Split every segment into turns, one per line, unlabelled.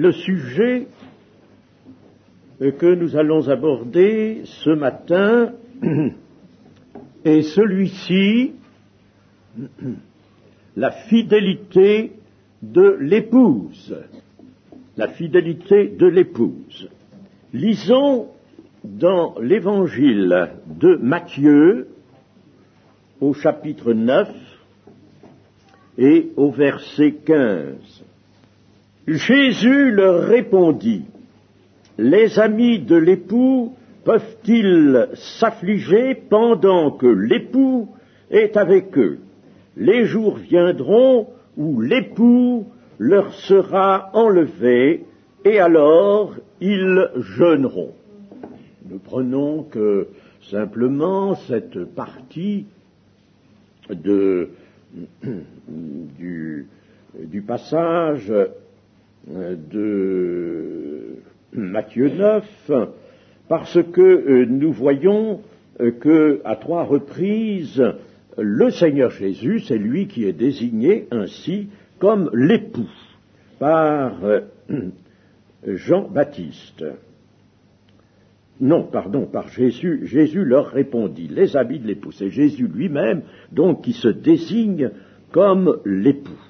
Le sujet que nous allons aborder ce matin est celui-ci, la fidélité de l'épouse. La fidélité de l'épouse. Lisons dans l'évangile de Matthieu, au chapitre 9 et au verset 15. Jésus leur répondit: les amis de l'époux peuvent-ils s'affliger pendant que l'époux est avec eux? Les jours viendront où l'époux leur sera enlevé, et alors ils jeûneront. Nous prenons que simplement cette partie du passage de Matthieu 9, parce que nous voyons que à 3 reprises, le Seigneur Jésus, c'est lui qui est désigné ainsi comme l'époux par Jean-Baptiste. Non, pardon, par Jésus. Jésus leur répondit, les amis de l'époux. C'est Jésus lui-même, donc, qui se désigne comme l'époux.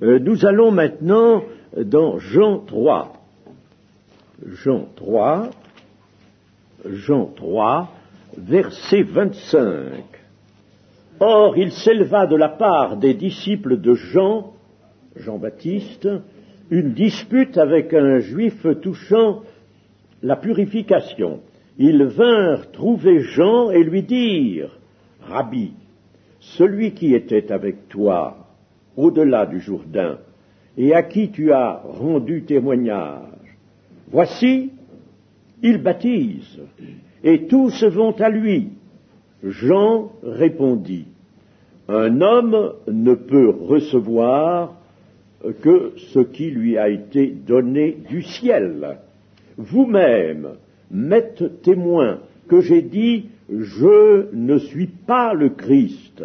Nous allons maintenant dans Jean 3. Jean 3, verset 25. Or, il s'éleva de la part des disciples de Jean-Baptiste, une dispute avec un juif touchant la purification. Ils vinrent trouver Jean et lui dirent: Rabbi, celui qui était avec toi au-delà du Jourdain, et à qui tu as rendu témoignage, voici, il baptise, et tous vont à lui. Jean répondit: un homme ne peut recevoir que ce qui lui a été donné du ciel. Vous-même m'êtes témoin que j'ai dit: je ne suis pas le Christ,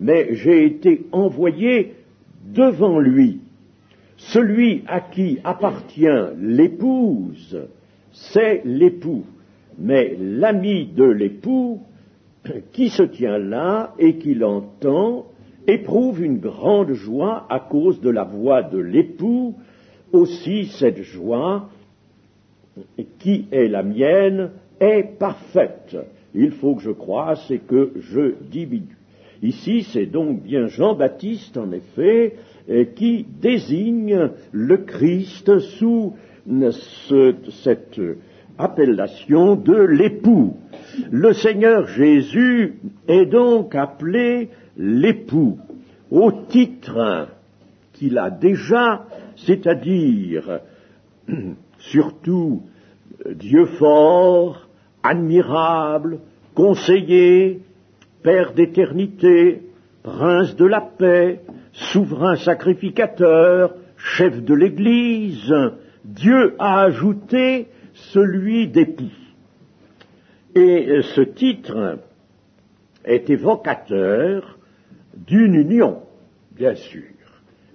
mais j'ai été envoyé devant lui. Celui à qui appartient l'épouse, c'est l'époux, mais l'ami de l'époux, qui se tient là et qui l'entend, éprouve une grande joie à cause de la voix de l'époux. Aussi cette joie, qui est la mienne, est parfaite. Il faut que je croisse et que je diminue. Ici, c'est donc bien Jean-Baptiste, en effet, qui désigne le Christ sous cette appellation de l'époux. Le Seigneur Jésus est donc appelé l'époux, au titre qu'il a déjà, c'est-à-dire surtout Dieu fort, admirable, conseiller, Père d'éternité, Prince de la paix, souverain sacrificateur, chef de l'Église. Dieu a ajouté celui d'époux. Et ce titre est évocateur d'une union, bien sûr,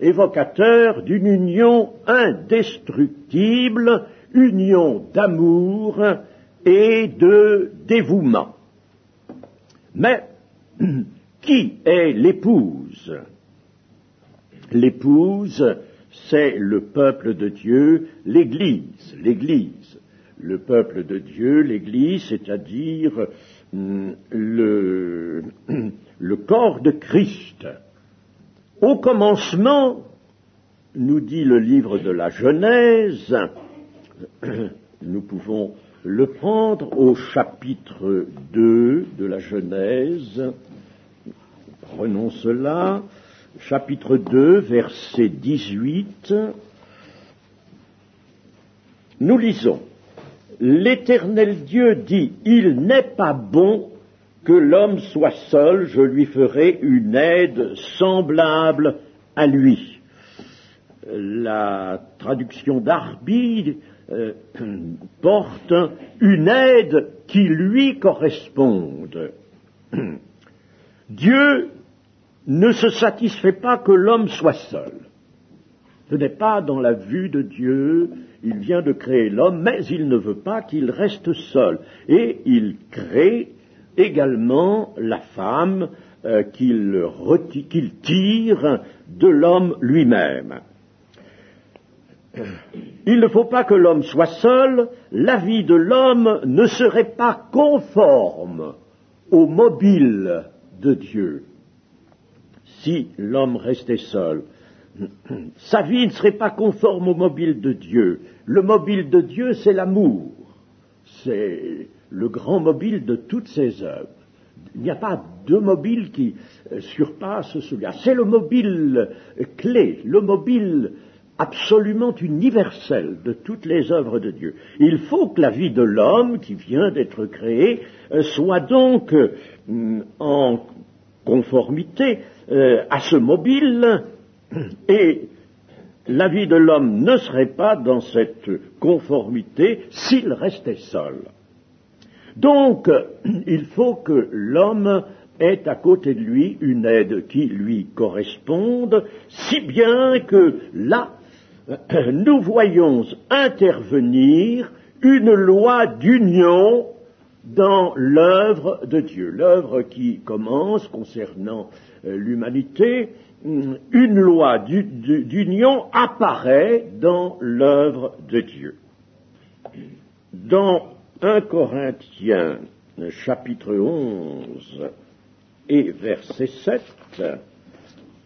évocateur d'une union indestructible, union d'amour et de dévouement. Mais qui est l'épouse? L'épouse, c'est le peuple de Dieu, l'Église. Le peuple de Dieu, l'Église, c'est-à-dire le corps de Christ. Au commencement, nous dit le livre de la Genèse, nous pouvons le prendre au chapitre 2 de la Genèse. Prenons cela, chapitre 2, verset 18. Nous lisons: l'Éternel Dieu dit: il n'est pas bon que l'homme soit seul, je lui ferai une aide semblable à lui. La traduction d'Arby porte une aide qui lui corresponde. Dieu ne se satisfait pas que l'homme soit seul. Ce n'est pas dans la vue de Dieu il vient de créer l'homme, mais il ne veut pas qu'il reste seul. Et il crée également la femme qu'il tire de l'homme lui-même. Il ne faut pas que l'homme soit seul, la vie de l'homme ne serait pas conforme au mobile de Dieu. Si l'homme restait seul, sa vie ne serait pas conforme au mobile de Dieu. Le mobile de Dieu, c'est l'amour. C'est le grand mobile de toutes ses œuvres. Il n'y a pas de mobile qui surpasse celui-là. C'est le mobile clé, le mobile absolument universel de toutes les œuvres de Dieu. Il faut que la vie de l'homme qui vient d'être créé soit donc en conformité à ce mobile, et la vie de l'homme ne serait pas dans cette conformité s'il restait seul. Donc, il faut que l'homme ait à côté de lui une aide qui lui corresponde, si bien que là, nous voyons intervenir une loi d'union dans l'œuvre de Dieu. L'œuvre qui commence concernant l'humanité, une loi d'union apparaît dans l'œuvre de Dieu. Dans 1 Corinthiens, chapitre 11 et verset 7,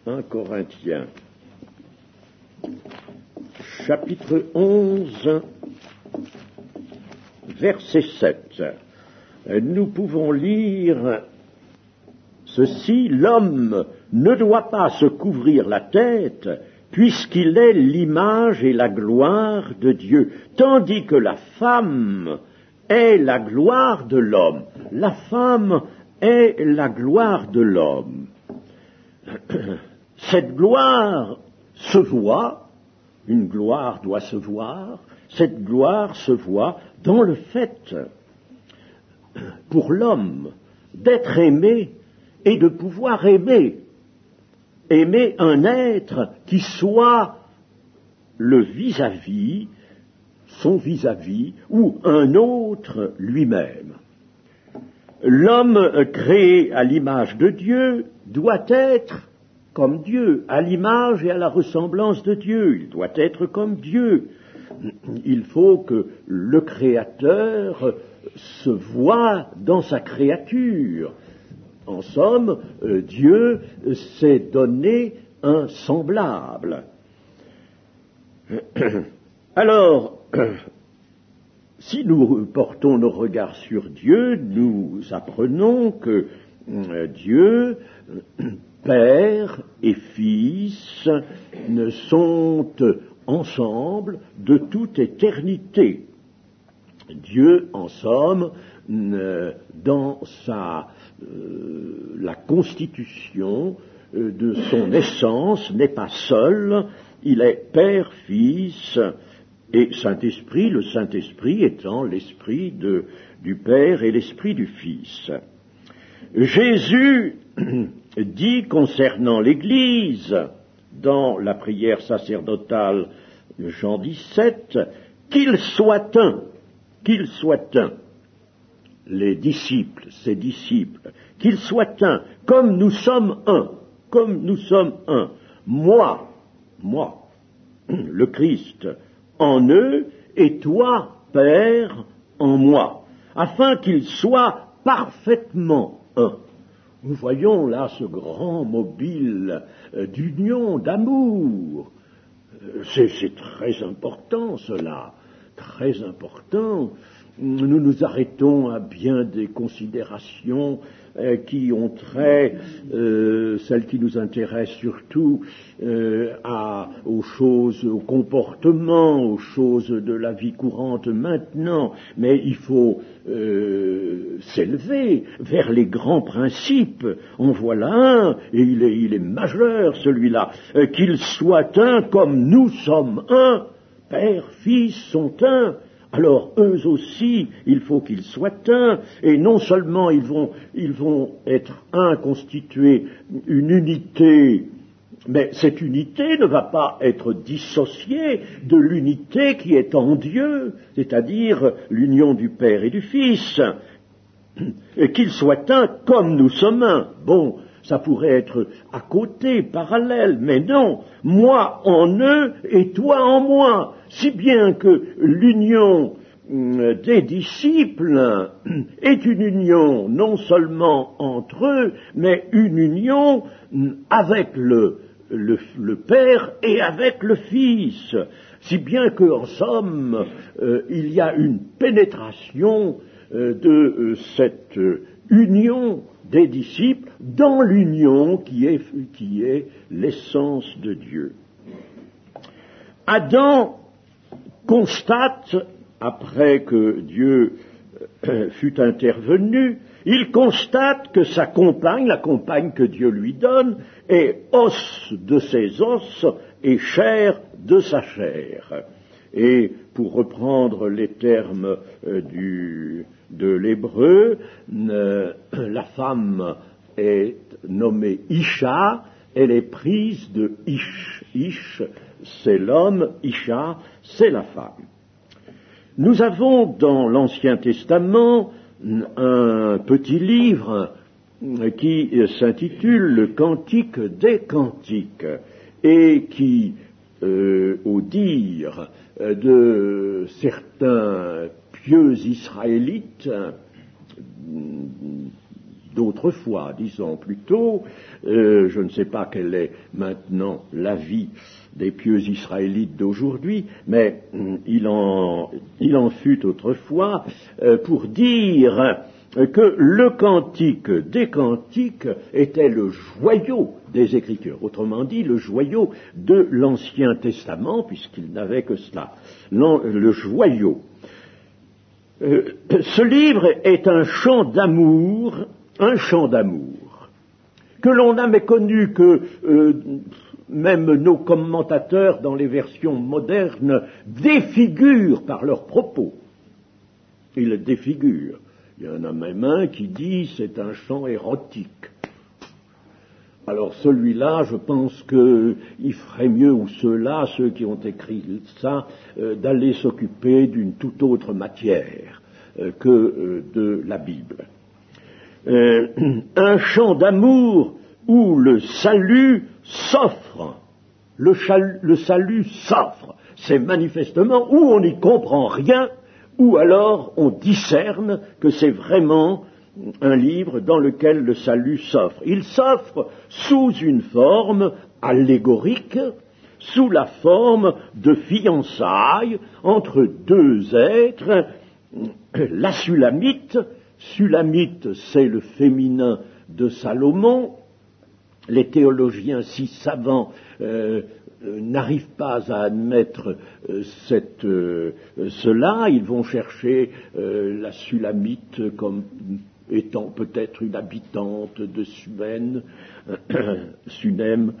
1 Corinthiens, chapitre 11, verset 7, nous pouvons lire ceci: l'homme ne doit pas se couvrir la tête, puisqu'il est l'image et la gloire de Dieu, tandis que la femme est la gloire de l'homme. La femme est la gloire de l'homme. Cette gloire se voit, une gloire doit se voir, cette gloire se voit dans le fait, pour l'homme, d'être aimé et de pouvoir aimer un être qui soit le vis-à-vis, son vis-à-vis, ou un autre lui-même. L'homme créé à l'image de Dieu doit être comme Dieu, à l'image et à la ressemblance de Dieu. Il doit être comme Dieu. Il faut que le Créateur se voie dans sa créature. En somme, Dieu s'est donné un semblable. Alors, si nous portons nos regards sur Dieu, nous apprenons que Dieu, Père et Fils, sont ensemble de toute éternité. Dieu, en somme, dans la constitution de son essence, n'est pas seul, il est Père, Fils et Saint-Esprit, le Saint-Esprit étant l'Esprit du Père et l'Esprit du Fils. Jésus dit concernant l'Église, dans la prière sacerdotale de Jean 17, qu'il soit un, les disciples, ses disciples, qu'ils soient un, comme nous sommes un, moi, le Christ, en eux, et toi, Père, en moi, afin qu'ils soient parfaitement un. Nous voyons là ce grand mobile d'union, d'amour. C'est très important cela, très important. Nous nous arrêtons à bien des considérations qui ont trait, celles qui nous intéressent surtout, aux choses, au comportement, aux choses de la vie courante maintenant, mais il faut s'élever vers les grands principes. En voilà un, et il est majeur celui-là, qu'il soit un comme nous sommes un, Père, Fils sont un. Alors eux aussi, il faut qu'ils soient un, et non seulement ils vont être un, constituer une unité Mais cette unité ne va pas être dissociée de l'unité qui est en Dieu, c'est-à-dire l'union du Père et du Fils, et qu'ils soient un comme nous sommes un. Bon, ça pourrait être à côté, parallèle, mais non, moi en eux et toi en moi, si bien que l'union des disciples est une union non seulement entre eux, mais une union avec le Père et avec le Fils, si bien qu'en somme, il y a une pénétration de cette union des disciples dans l'union qui est l'essence de Dieu. Adam constate, après que Dieu fut intervenu, il constate que sa compagne, la compagne que Dieu lui donne, est os de ses os et chair de sa chair. Et pour reprendre les termes de l'hébreu, la femme est nommée Isha, elle est prise de Ish. Ish, c'est l'homme, Isha, c'est la femme. Nous avons dans l'Ancien Testament un petit livre qui s'intitule Le Cantique des Cantiques et qui, au dire de certains pieux israélites, d'autrefois, disons plutôt, je ne sais pas quel est maintenant l'avis des pieux israélites d'aujourd'hui, mais il en fut autrefois pour dire que le cantique des cantiques était le joyau des Écritures, autrement dit le joyau de l'Ancien Testament, puisqu'il n'avait que cela, le joyau. Ce livre est un chant d'amour, que l'on n'a méconnu que même nos commentateurs dans les versions modernes défigurent par leurs propos. Ils le défigurent. Il y en a même un qui dit c'est un chant érotique. Alors celui-là, je pense qu'il ferait mieux, ou ceux-là, ceux qui ont écrit ça, d'aller s'occuper d'une toute autre matière que de la Bible. Un chant d'amour où le salut s'offre. Le salut s'offre. C'est manifestement où on n'y comprend rien, ou alors on discerne que c'est vraiment un livre dans lequel le salut s'offre. Il s'offre sous une forme allégorique, sous la forme de fiançailles entre deux êtres. La Sulamite, c'est le féminin de Salomon. Les théologiens si savants n'arrivent pas à admettre cela. Ils vont chercher la Sulamite comme étant peut-être une habitante de Sunem.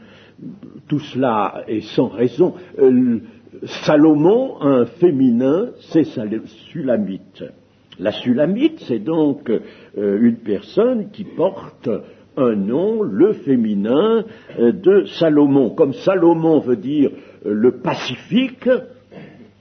Tout cela est sans raison. Salomon, un féminin, c'est Sulamite. La Sulamite, c'est donc une personne qui porte un nom, le féminin de Salomon. Comme Salomon veut dire le pacifique,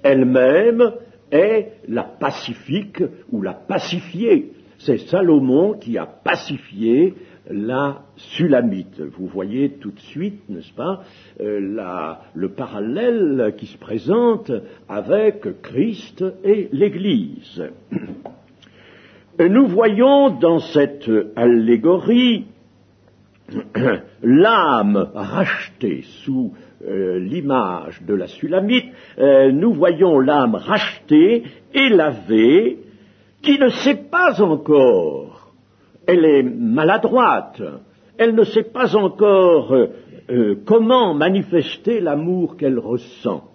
elle-même est la pacifique ou la pacifiée. C'est Salomon qui a pacifié la Sulamite. Vous voyez tout de suite, n'est-ce pas, le parallèle qui se présente avec Christ et l'Église. Nous voyons dans cette allégorie l'âme rachetée sous l'image de la Sulamite, nous voyons l'âme rachetée et lavée qui ne sait pas encore, elle est maladroite, elle ne sait pas encore comment manifester l'amour qu'elle ressent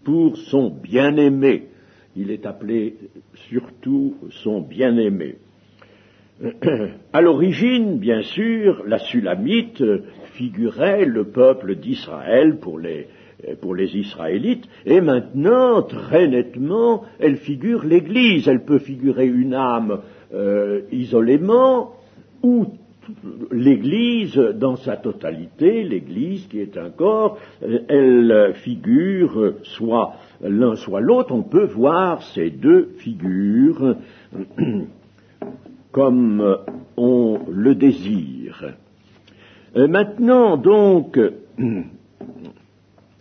pour son bien-aimé. Il est appelé surtout son bien-aimé. À l'origine, bien sûr, la Sulamite figurait le peuple d'Israël pour les Israélites, et maintenant, très nettement, elle figure l'Église. Elle peut figurer une âme isolément, ou l'Église dans sa totalité, l'Église qui est un corps, elle figure soit l'un soit l'autre. On peut voir ces deux figures comme on le désire. Maintenant, donc,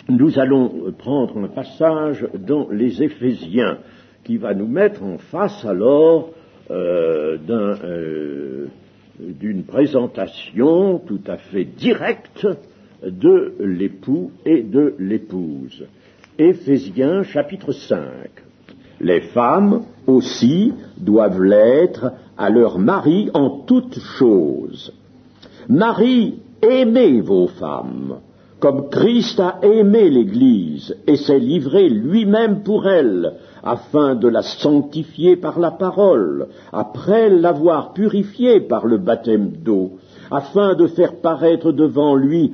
nous allons prendre un passage dans les Éphésiens qui va nous mettre en face alors d'une présentation tout à fait directe de l'époux et de l'épouse. Éphésiens chapitre 5. Les femmes aussi doivent l'être à leur mari en toutes choses. Marie, aimez vos femmes, comme Christ a aimé l'Église et s'est livré lui-même pour elle, afin de la sanctifier par la parole, après l'avoir purifiée par le baptême d'eau, afin de faire paraître devant lui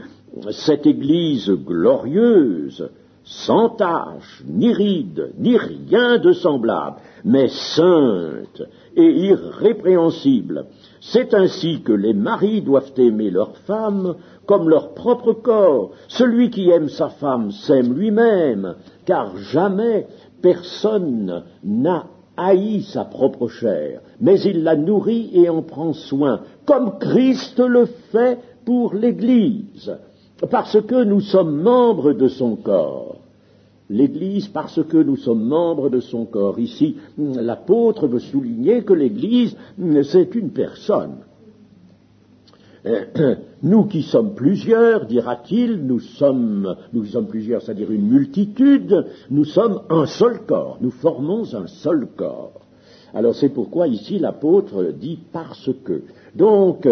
cette Église glorieuse, sans tache, ni ride, ni rien de semblable, mais sainte et irrépréhensible. C'est ainsi que les maris doivent aimer leurs femmes comme leur propre corps. Celui qui aime sa femme s'aime lui-même, car jamais personne n'a haï sa propre chair, mais il la nourrit et en prend soin, comme Christ le fait pour l'Église, parce que nous sommes membres de son corps. L'Église, parce que nous sommes membres de son corps. Ici, l'apôtre veut souligner que l'Église, c'est une personne. Nous qui sommes plusieurs, dira-t-il, nous sommes plusieurs, c'est-à-dire une multitude, nous sommes un seul corps, nous formons un seul corps. Alors c'est pourquoi ici l'apôtre dit parce que. Donc,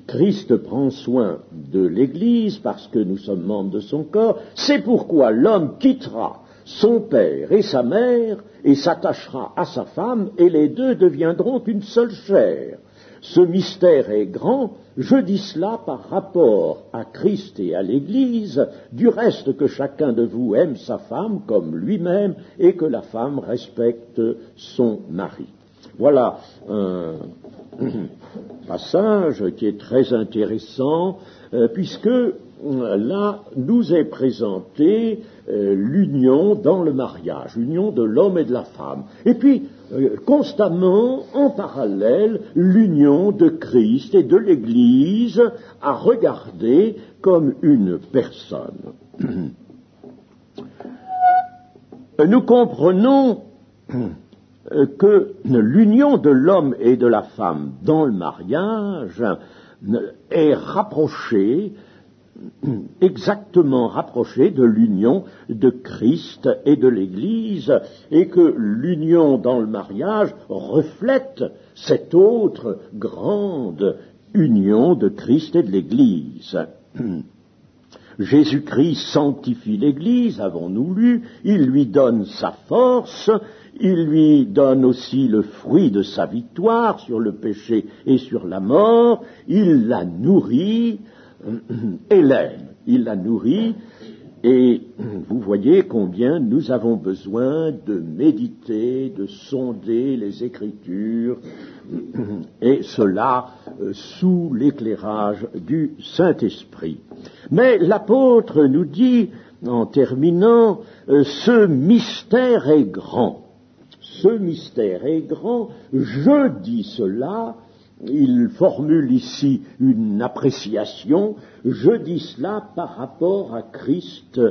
Christ prend soin de l'Église parce que nous sommes membres de son corps. C'est pourquoi l'homme quittera son père et sa mère et s'attachera à sa femme et les deux deviendront une seule chair. Ce mystère est grand, je dis cela par rapport à Christ et à l'Église, du reste que chacun de vous aime sa femme comme lui-même et que la femme respecte son mari. Voilà un passage qui est très intéressant puisque là nous est présenté l'union dans le mariage, l'union de l'homme et de la femme. Et puis constamment en parallèle l'union de Christ et de l'Église à regarder comme une personne. Nous comprenons que l'union de l'homme et de la femme dans le mariage est rapprochée, exactement rapprochée de l'union de Christ et de l'Église, et que l'union dans le mariage reflète cette autre grande union de Christ et de l'Église. Jésus-Christ sanctifie l'Église, avons-nous lu, il lui donne sa force, il lui donne aussi le fruit de sa victoire sur le péché et sur la mort, il la nourrit et l'aime, il la nourrit, et vous voyez combien nous avons besoin de méditer, de sonder les Écritures, et cela sous l'éclairage du Saint-Esprit. Mais l'apôtre nous dit, en terminant, ce mystère est grand. Ce mystère est grand, je dis cela, il formule ici une appréciation, je dis cela par rapport à Christ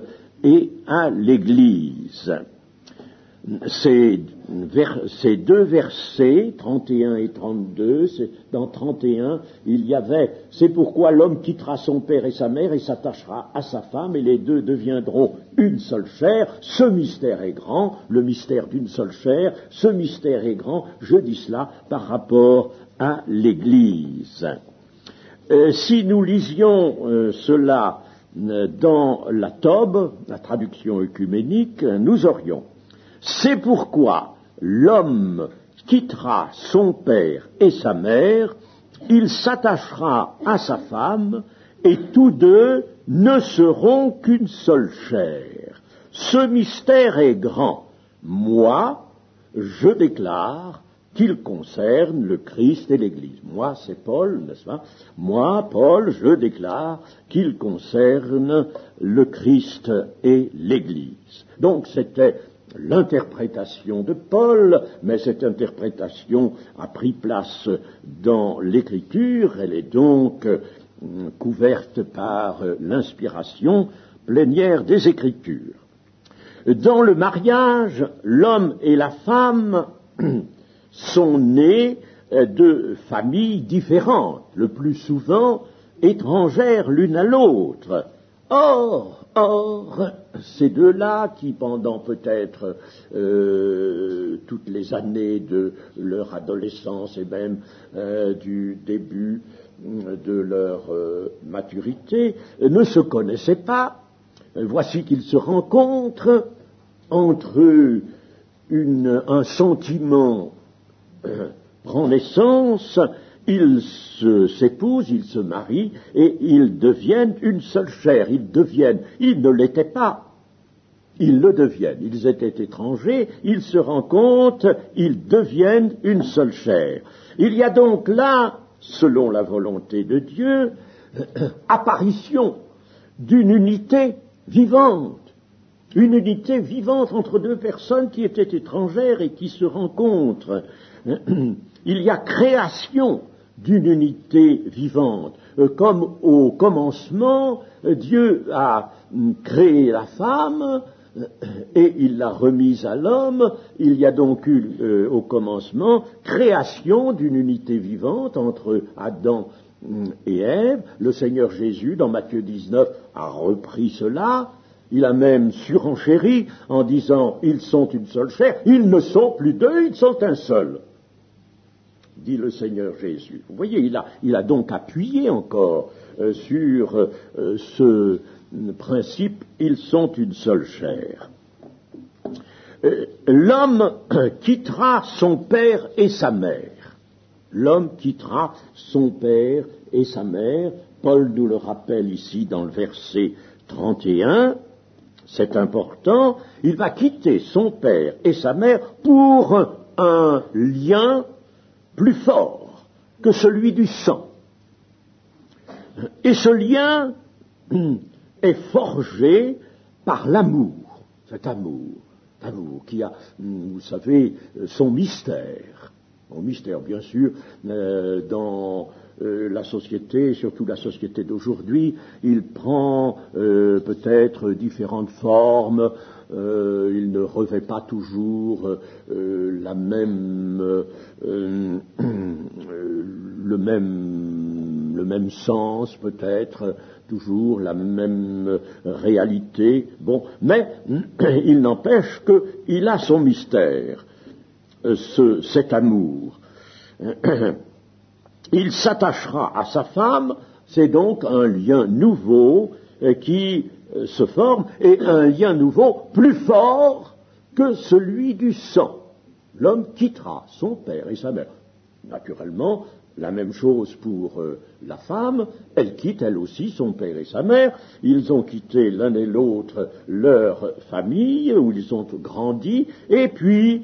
et à l'Église. Ces deux versets, 31 et 32, dans 31, il y avait « C'est pourquoi l'homme quittera son père et sa mère et s'attachera à sa femme, et les deux deviendront une seule chair. Ce mystère est grand, le mystère d'une seule chair, ce mystère est grand, je dis cela par rapport à l'Église. » Si nous lisions cela dans la Tob, la traduction œcuménique, nous aurions « C'est pourquoi l'homme quittera son père et sa mère, il s'attachera à sa femme, et tous deux ne seront qu'une seule chair. Ce mystère est grand. Moi, je déclare qu'il concerne le Christ et l'Église. Moi, c'est Paul, n'est-ce pas? Moi, Paul, je déclare qu'il concerne le Christ et l'Église. Donc, c'était l'interprétation de Paul, mais cette interprétation a pris place dans l'Écriture, elle est donc couverte par l'inspiration plénière des Écritures. Dans le mariage, l'homme et la femme sont nés de familles différentes, le plus souvent étrangères l'une à l'autre. Or, ces deux-là, qui pendant peut-être toutes les années de leur adolescence et même du début de leur maturité, ne se connaissaient pas, voici qu'ils se rencontrent, entre eux un sentiment prend naissance, ils s'épousent, ils se marient, et ils deviennent une seule chair. Ils ne l'étaient pas, ils le deviennent. Ils étaient étrangers, ils se rencontrent, ils deviennent une seule chair. Il y a donc là, selon la volonté de Dieu, apparition d'une unité vivante. Une unité vivante entre deux personnes qui étaient étrangères et qui se rencontrent. Il y a création d'une unité vivante. Comme au commencement, Dieu a créé la femme et il l'a remise à l'homme. Il y a donc eu au commencement création d'une unité vivante entre Adam et Ève. Le Seigneur Jésus, dans Matthieu 19, a repris cela. Il a même surenchéri en disant « Ils sont une seule chair ». Ils ne sont plus deux, ils sont un seul, dit le Seigneur Jésus. Vous voyez, il a donc appuyé encore sur ce principe « Ils sont une seule chair ». L'homme quittera son père et sa mère. L'homme quittera son père et sa mère. Paul nous le rappelle ici dans le verset 31. C'est important, il va quitter son père et sa mère pour un lien plus fort que celui du sang. Et ce lien est forgé par l'amour, cet amour qui a, vous savez, son mystère. Son mystère, bien sûr, dans la société, surtout la société d'aujourd'hui, il prend peut-être différentes formes, il ne revêt pas toujours le même sens, peut-être, toujours la même réalité. Bon, mais il n'empêche qu'il a son mystère, cet amour. Il s'attachera à sa femme, c'est donc un lien nouveau qui se forme, et un lien nouveau plus fort que celui du sang. L'homme quittera son père et sa mère. Naturellement, la même chose pour la femme, elle quitte elle aussi son père et sa mère. Ils ont quitté l'un et l'autre leur famille, où ils ont grandi, et puis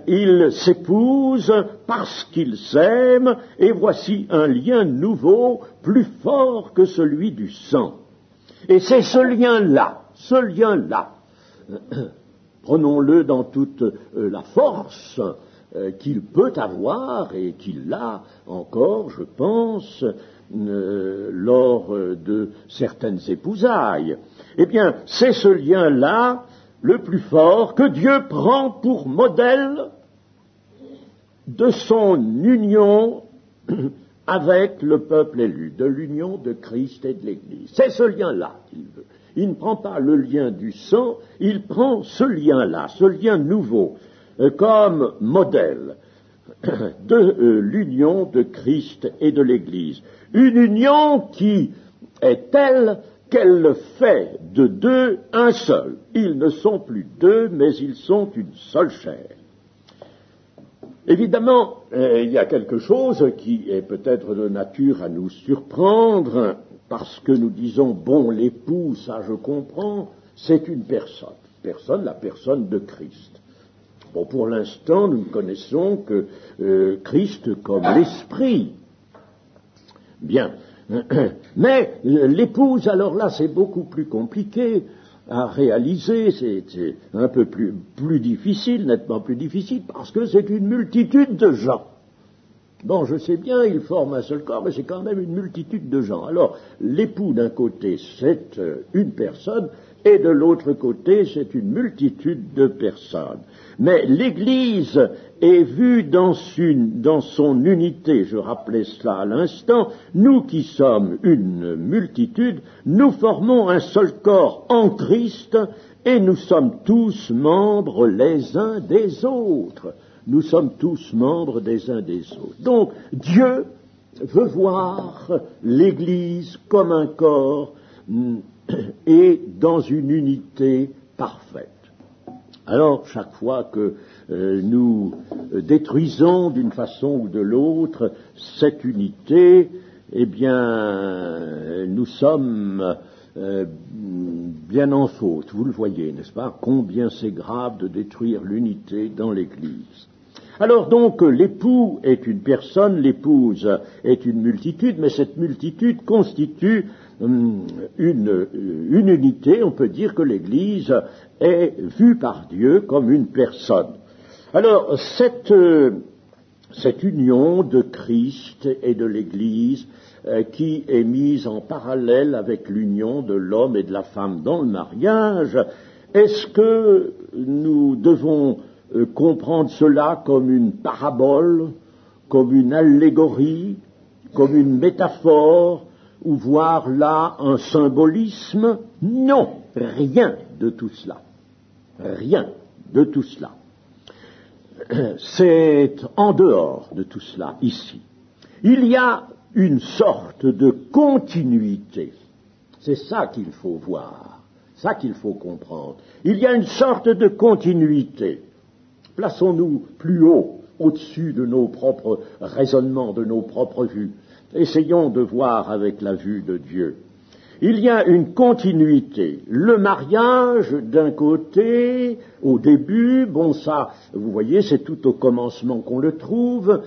ils s'épousent parce qu'ils s'aiment, et voici un lien nouveau, plus fort que celui du sang. Et c'est ce lien-là, prenons-le dans toute la force qu'il peut avoir et qu'il a encore, je pense, lors de certaines épousailles. Eh bien, c'est ce lien-là, le plus fort, que Dieu prend pour modèle de son union avec le peuple élu, de l'union de Christ et de l'Église. C'est ce lien-là qu'il veut. Il ne prend pas le lien du sang, il prend ce lien-là, ce lien nouveau, comme modèle de l'union de Christ et de l'Église. Une union qui est telle qu'elle fait de deux un seul. Ils ne sont plus deux, mais ils sont une seule chair. Évidemment, il y a quelque chose qui est peut-être de nature à nous surprendre, parce que nous disons, bon, l'époux, ça je comprends, c'est une personne, la personne de Christ. Bon, pour l'instant, nous ne connaissons que Christ comme l'Esprit. Bien. Mais l'épouse, alors là, c'est beaucoup plus compliqué à réaliser, c'est un peu plus difficile, nettement plus difficile, parce que c'est une multitude de gens. Bon, je sais bien, ils forment un seul corps, mais c'est quand même une multitude de gens. Alors, l'époux d'un côté, c'est une personne, et de l'autre côté, c'est une multitude de personnes. Mais l'Église est vue dans son unité, je rappelais cela à l'instant, nous qui sommes une multitude, nous formons un seul corps en Christ, et nous sommes tous membres les uns des autres. Nous sommes tous membres des uns des autres. Donc, Dieu veut voir l'Église comme un corps et dans une unité parfaite. Alors, chaque fois que nous détruisons d'une façon ou de l'autre cette unité, eh bien, nous sommes bien en faute. Vous le voyez, n'est-ce pas? Combien c'est grave de détruire l'unité dans l'Église. Alors donc, l'époux est une personne, l'épouse est une multitude, mais cette multitude constitue une unité. On peut dire que l'Église est vue par Dieu comme une personne. Alors, cette union de Christ et de l'Église qui est mise en parallèle avec l'union de l'homme et de la femme dans le mariage, est-ce que nous devons comprendre cela comme une parabole, comme une allégorie, comme une métaphore, ou voir là un symbolisme? Non, rien de tout cela. Rien de tout cela. C'est en dehors de tout cela, ici. Il y a une sorte de continuité. C'est ça qu'il faut voir, ça qu'il faut comprendre. Il y a une sorte de continuité. Plaçons-nous plus haut, au-dessus de nos propres raisonnements, de nos propres vues. Essayons de voir avec la vue de Dieu. Il y a une continuité. Le mariage, d'un côté, au début, bon ça, vous voyez, c'est tout au commencement qu'on le trouve,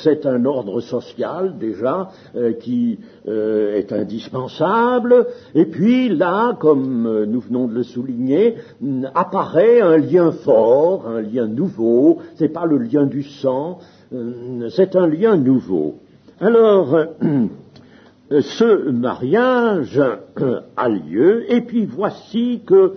c'est un ordre social déjà qui est indispensable, et puis là, comme nous venons de le souligner, apparaît un lien fort, un lien nouveau, c'est pas le lien du sang, c'est un lien nouveau. Alors, ce mariage a lieu, et puis voici que,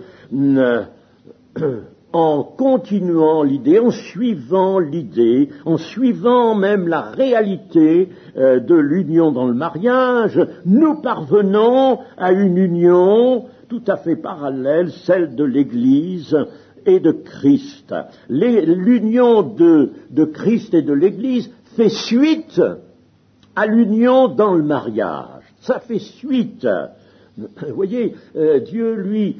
en continuant l'idée, en suivant l'idée, en suivant même la réalité de l'union dans le mariage, nous parvenons à une union tout à fait parallèle, celle de l'Église et de Christ. L'union de Christ et de l'Église fait suite à l'union dans le mariage. Ça fait suite. Vous voyez, Dieu, lui,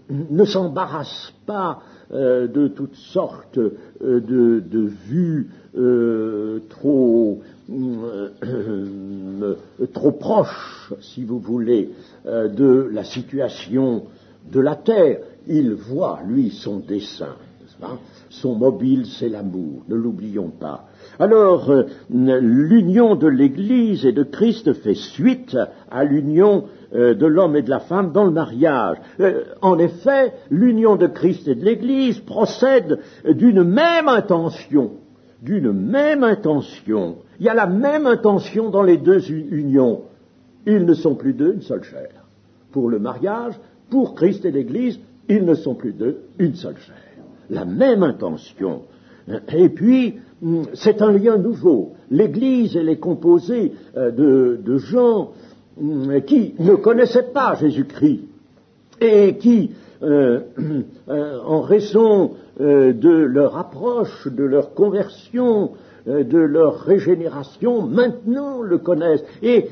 ne s'embarrasse pas de toutes sortes de vues trop proches, si vous voulez, de la situation de la terre. Il voit, lui, son dessein, n'est-ce pas? Son mobile, c'est l'amour, ne l'oublions pas. Alors, l'union de l'Église et de Christ fait suite à l'union de l'homme et de la femme dans le mariage. En effet, l'union de Christ et de l'Église procède d'une même intention. D'une même intention. Il y a la même intention dans les deux unions. Ils ne sont plus deux, une seule chair. Pour le mariage, pour Christ et l'Église, ils ne sont plus deux, une seule chair. La même intention. Et puis, c'est un lien nouveau. L'Église, elle est composée de gens qui ne connaissaient pas Jésus-Christ et qui, en raison de leur approche, de leur conversion, de leur régénération, maintenant le connaissent. Et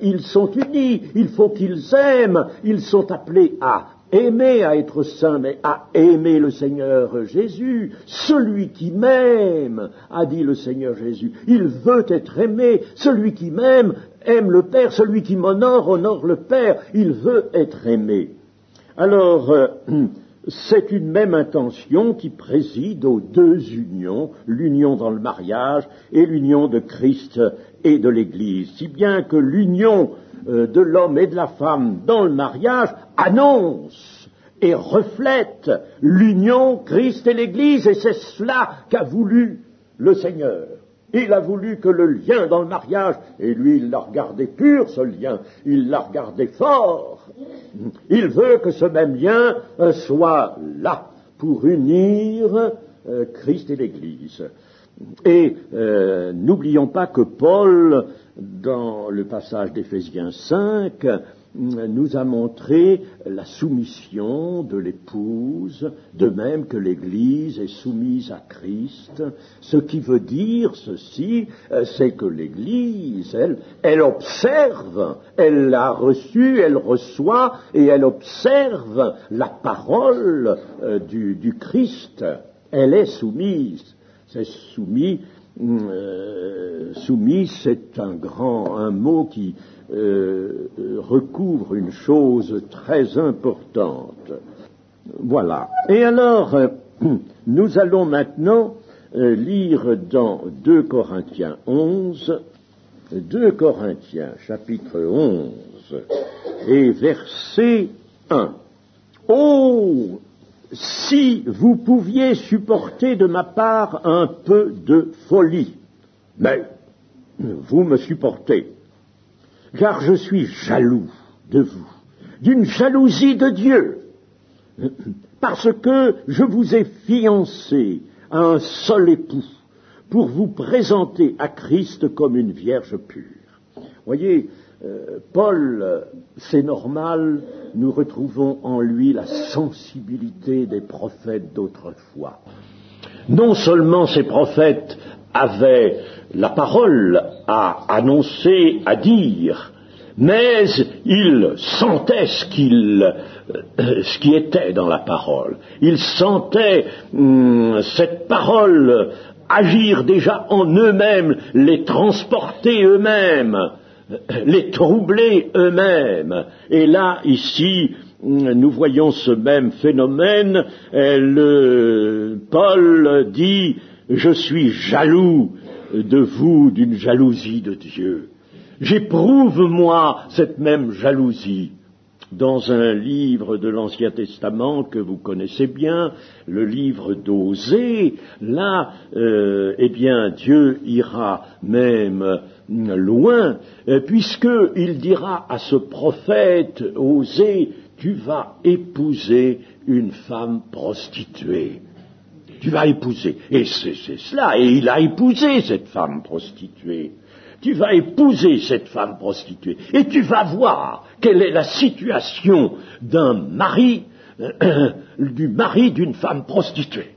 ils sont unis, il faut qu'ils aiment, ils sont appelés à aimer, à être saints, mais à aimer le Seigneur Jésus. Celui qui m'aime, a dit le Seigneur Jésus, il veut être aimé. Celui qui m'aime, aime le Père. Celui qui m'honore, honore le Père. Il veut être aimé. Alors, c'est une même intention qui préside aux deux unions, l'union dans le mariage et l'union de Christ et de l'Église, si bien que l'union de l'homme et de la femme dans le mariage annonce et reflète l'union Christ et l'Église, et c'est cela qu'a voulu le Seigneur. Il a voulu que le lien dans le mariage, et lui il l'a regardé pur ce lien, il l'a regardé fort, il veut que ce même lien soit là pour unir Christ et l'Église. Et n'oublions pas que Paul, dans le passage d'Éphésiens 5, nous a montré la soumission de l'épouse, de même que l'Église est soumise à Christ, ce qui veut dire ceci, c'est que l'Église, elle observe, elle l'a reçue, elle reçoit, et elle observe la parole du Christ, elle est soumise. C'est soumis, c'est un mot qui recouvre une chose très importante. Voilà. Et alors, nous allons maintenant lire dans 2 Corinthiens 11, 2 Corinthiens chapitre 11 et verset 1. Oh, si vous pouviez supporter de ma part un peu de folie, mais vous me supportez, car je suis jaloux de vous, d'une jalousie de Dieu, parce que je vous ai fiancé à un seul époux, pour vous présenter à Christ comme une vierge pure. Voyez, Paul, c'est normal, nous retrouvons en lui la sensibilité des prophètes d'autrefois. Non seulement ces prophètes avaient la parole à annoncer, à dire, mais ils sentaient ce qui était dans la parole. Ils sentaient cette parole agir déjà en eux-mêmes, les transporter eux-mêmes, les troubler eux-mêmes. Et là, ici, nous voyons ce même phénomène. Paul dit, je suis jaloux de vous d'une jalousie de Dieu. J'éprouve, moi, cette même jalousie. Dans un livre de l'Ancien Testament que vous connaissez bien, le livre d'Osée, là, Dieu ira même loin, puisqu'il dira à ce prophète Osée, tu vas épouser une femme prostituée. Tu vas épouser. Et c'est cela, et il a épousé cette femme prostituée. Tu vas épouser cette femme prostituée, et tu vas voir quelle est la situation d'un mari, du mari d'une femme prostituée.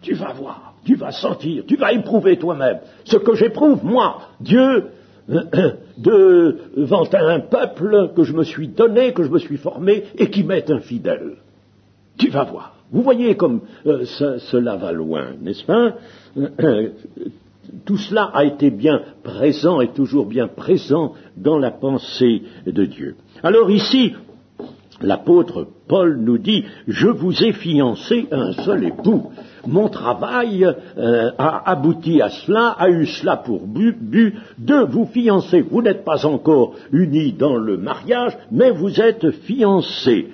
Tu vas voir, tu vas sentir, tu vas éprouver toi-même ce que j'éprouve, moi, Dieu, devant un peuple que je me suis donné, que je me suis formé, et qui m'est infidèle. Tu vas voir. Vous voyez comme cela va loin, n'est-ce pas? Tout cela a été bien présent et toujours bien présent dans la pensée de Dieu. Alors ici, l'apôtre Paul nous dit, je vous ai fiancé à un seul époux. Mon travail a abouti à cela, a eu cela pour but de vous fiancer. Vous n'êtes pas encore unis dans le mariage, mais vous êtes fiancés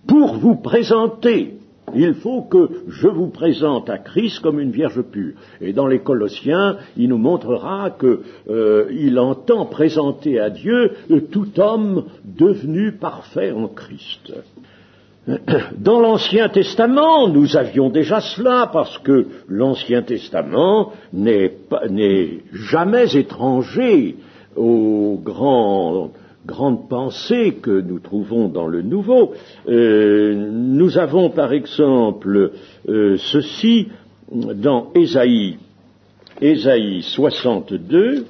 pour vous présenter. Il faut que je vous présente à Christ comme une vierge pure. Et dans les Colossiens, il nous montrera qu'il entend présenter à Dieu tout homme devenu parfait en Christ. Dans l'Ancien Testament, nous avions déjà cela, parce que l'Ancien Testament n'est jamais étranger aux grandes pensées que nous trouvons dans le Nouveau. Nous avons par exemple ceci dans Ésaïe 62,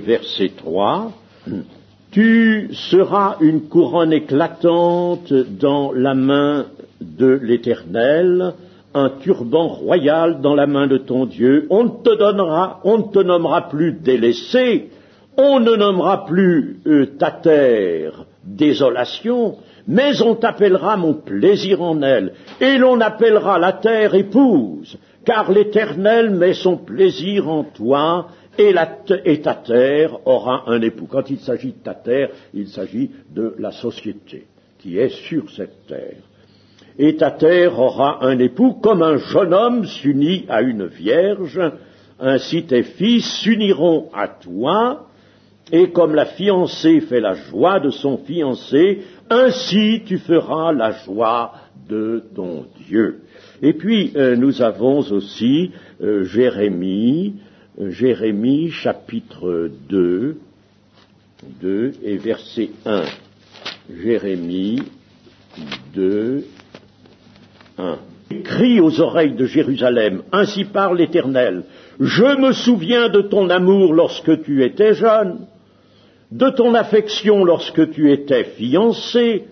verset 3, « Tu seras une couronne éclatante dans la main de l'Éternel, un turban royal dans la main de ton Dieu. On ne te nommera plus délaissé, on ne nommera plus ta terre désolation, mais on t'appellera mon plaisir en elle, et l'on appellera la terre épouse, car l'Éternel met son plaisir en toi, et ta terre aura un époux. Quand il s'agit de ta terre, il s'agit de la société qui est sur cette terre. Et ta terre aura un époux, comme un jeune homme s'unit à une vierge, ainsi tes fils s'uniront à toi, et comme la fiancée fait la joie de son fiancé, ainsi tu feras la joie de ton Dieu. Et puis nous avons aussi Jérémie chapitre 2 et verset 1. Jérémie 2, 1. Crie aux oreilles de Jérusalem, ainsi parle l'Éternel, je me souviens de ton amour lorsque tu étais jeune, de ton affection lorsque tu étais fiancé,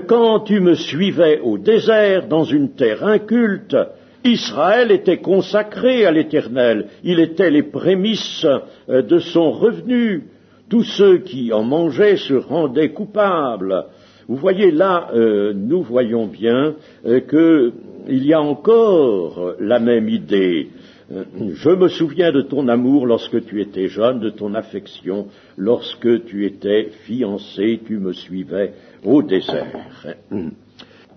quand tu me suivais au désert dans une terre inculte. Israël était consacré à l'Éternel, il était les prémices de son revenu. Tous ceux qui en mangeaient se rendaient coupables. Vous voyez là, nous voyons bien qu'il y a encore la même idée. Je me souviens de ton amour lorsque tu étais jeune, de ton affection lorsque tu étais fiancé, tu me suivais au désert.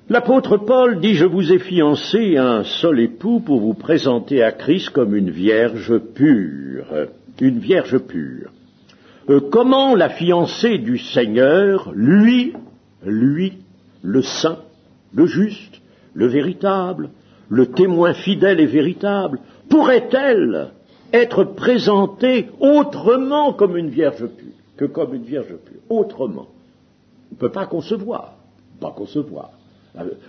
L'apôtre Paul dit, je vous ai fiancé à un seul époux pour vous présenter à Christ comme une vierge pure. Une vierge pure. Comment la fiancée du Seigneur, lui, le saint, le juste, le véritable, le témoin fidèle et véritable, pourrait-elle être présentée autrement comme une vierge pure, que comme une vierge pure, autrement? On ne peut pas concevoir.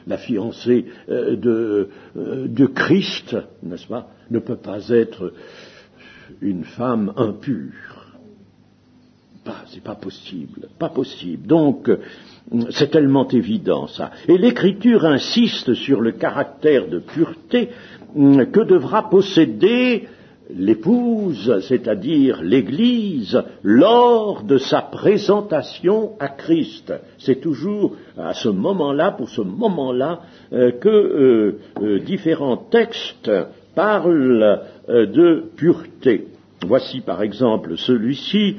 La fiancée de Christ, n'est-ce pas, ne peut pas être une femme impure. C'est pas possible. Donc, c'est tellement évident, ça. Et l'Écriture insiste sur le caractère de pureté que devra posséder l'épouse, c'est-à-dire l'Église, lors de sa présentation à Christ. C'est toujours à ce moment-là, pour ce moment-là, que différents textes parlent de pureté. Voici par exemple celui-ci,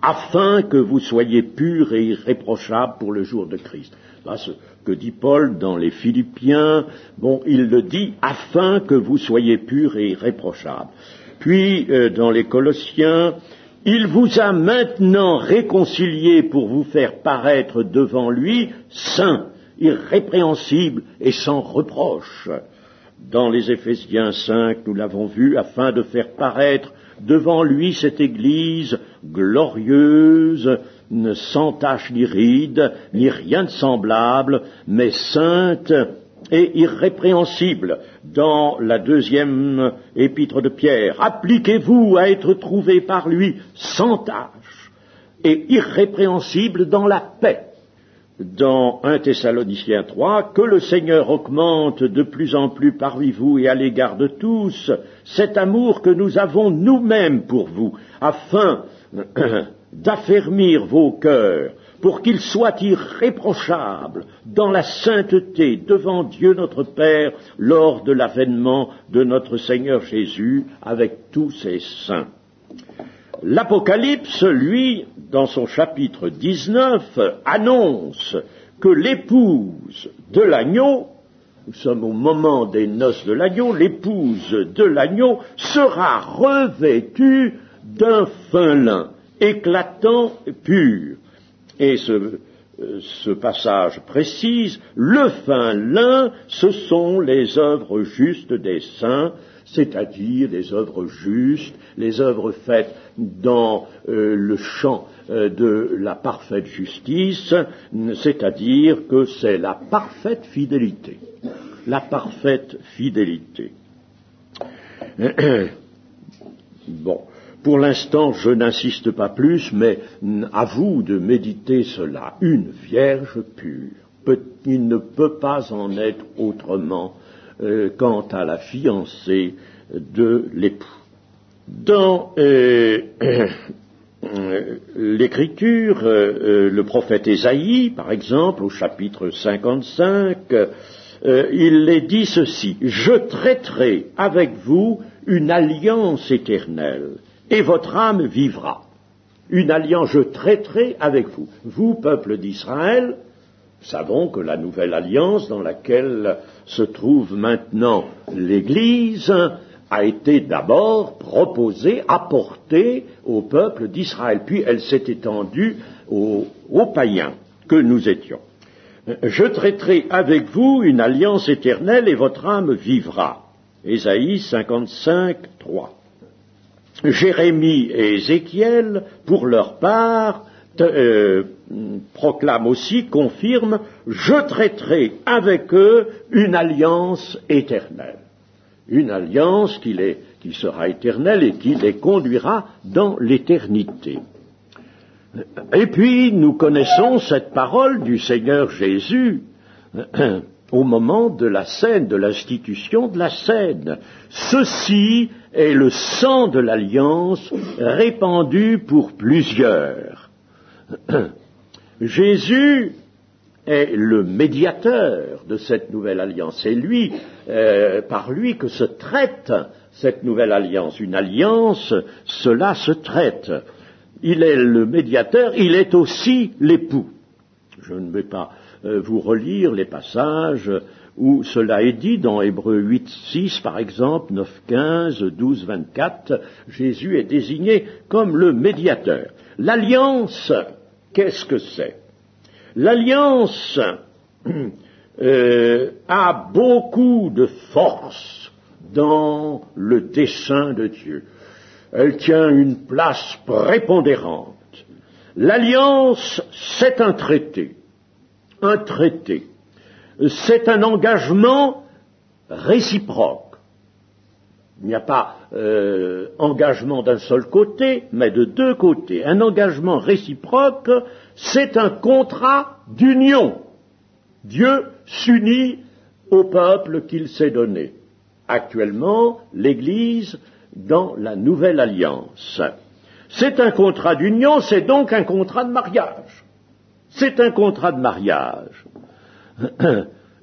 afin que vous soyez purs et irréprochables pour le jour de Christ. Là, ce que dit Paul dans les Philippiens, il le dit, afin que vous soyez purs et irréprochables. Puis, dans les Colossiens, il vous a maintenant réconciliés pour vous faire paraître devant lui saints, irrépréhensibles et sans reproche. Dans les Éphésiens 5, nous l'avons vu, afin de faire paraître devant lui cette Église glorieuse, sans tache ni ride, ni rien de semblable, mais sainte et irrépréhensible. Dans la deuxième épître de Pierre, appliquez-vous à être trouvés par lui sans tache et irrépréhensible dans la paix. Dans 1 Thessaloniciens 3, que le Seigneur augmente de plus en plus parmi vous et à l'égard de tous cet amour que nous avons nous-mêmes pour vous, afin d'affermir vos cœurs, pour qu'ils soient irréprochables dans la sainteté devant Dieu notre Père lors de l'avènement de notre Seigneur Jésus avec tous ses saints. L'Apocalypse, lui, dans son chapitre 19, annonce que l'épouse de l'agneau, nous sommes au moment des noces de l'agneau, l'épouse de l'agneau sera revêtue d'un fin lin, éclatant pur. Et ce passage précise, le fin lin, ce sont les œuvres justes des saints, c'est-à-dire les œuvres justes, les œuvres faites dans le champ de la parfaite justice, c'est-à-dire que c'est la parfaite fidélité. La parfaite fidélité. Bon, pour l'instant, je n'insiste pas plus, mais à vous de méditer cela. Une vierge pure, il ne peut pas en être autrement quant à la fiancée de l'époux. Dans l'Écriture, le prophète Ésaïe, par exemple, au chapitre 55, il est dit ceci: « Je traiterai avec vous une alliance éternelle, et votre âme vivra. » Une alliance, je traiterai avec vous. Vous, peuple d'Israël, savons que la nouvelle alliance dans laquelle se trouve maintenant l'Église a été d'abord proposée, apportée au peuple d'Israël, puis elle s'est étendue aux païens que nous étions. Je traiterai avec vous une alliance éternelle et votre âme vivra. Ésaïe 55, 3. Jérémie et Ézéchiel, pour leur part, proclament aussi, confirment: je traiterai avec eux une alliance éternelle. Une alliance qui sera éternelle et qui les conduira dans l'éternité. Et puis, nous connaissons cette parole du Seigneur Jésus au moment de la scène, de l'institution de la scène. Ceci est le sang de l'alliance répandu pour plusieurs. Jésus est le médiateur de cette nouvelle alliance. C'est lui, par lui que se traite cette nouvelle alliance. Une alliance, cela se traite. Il est le médiateur, il est aussi l'époux. Je ne vais pas vous relire les passages où cela est dit dans Hébreux 8, 6 par exemple, 9, 15, 12, 24. Jésus est désigné comme le médiateur. L'alliance, qu'est-ce que c'est? L'alliance a beaucoup de force dans le dessein de Dieu. Elle tient une place prépondérante. L'alliance, c'est un traité. Un traité. C'est un engagement réciproque. Il n'y a pas engagement d'un seul côté, mais de deux côtés. Un engagement réciproque, c'est un contrat d'union. Dieu s'unit au peuple qu'il s'est donné. Actuellement, l'Église dans la nouvelle alliance. C'est un contrat d'union, c'est donc un contrat de mariage. C'est un contrat de mariage.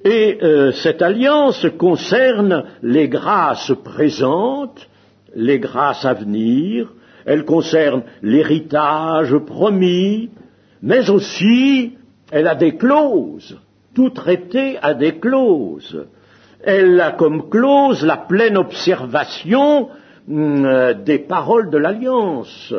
Et cette alliance concerne les grâces présentes, les grâces à venir, elle concerne l'héritage promis, mais aussi elle a des clauses. Tout traité a des clauses. Elle a comme clause la pleine observation des paroles de l'alliance,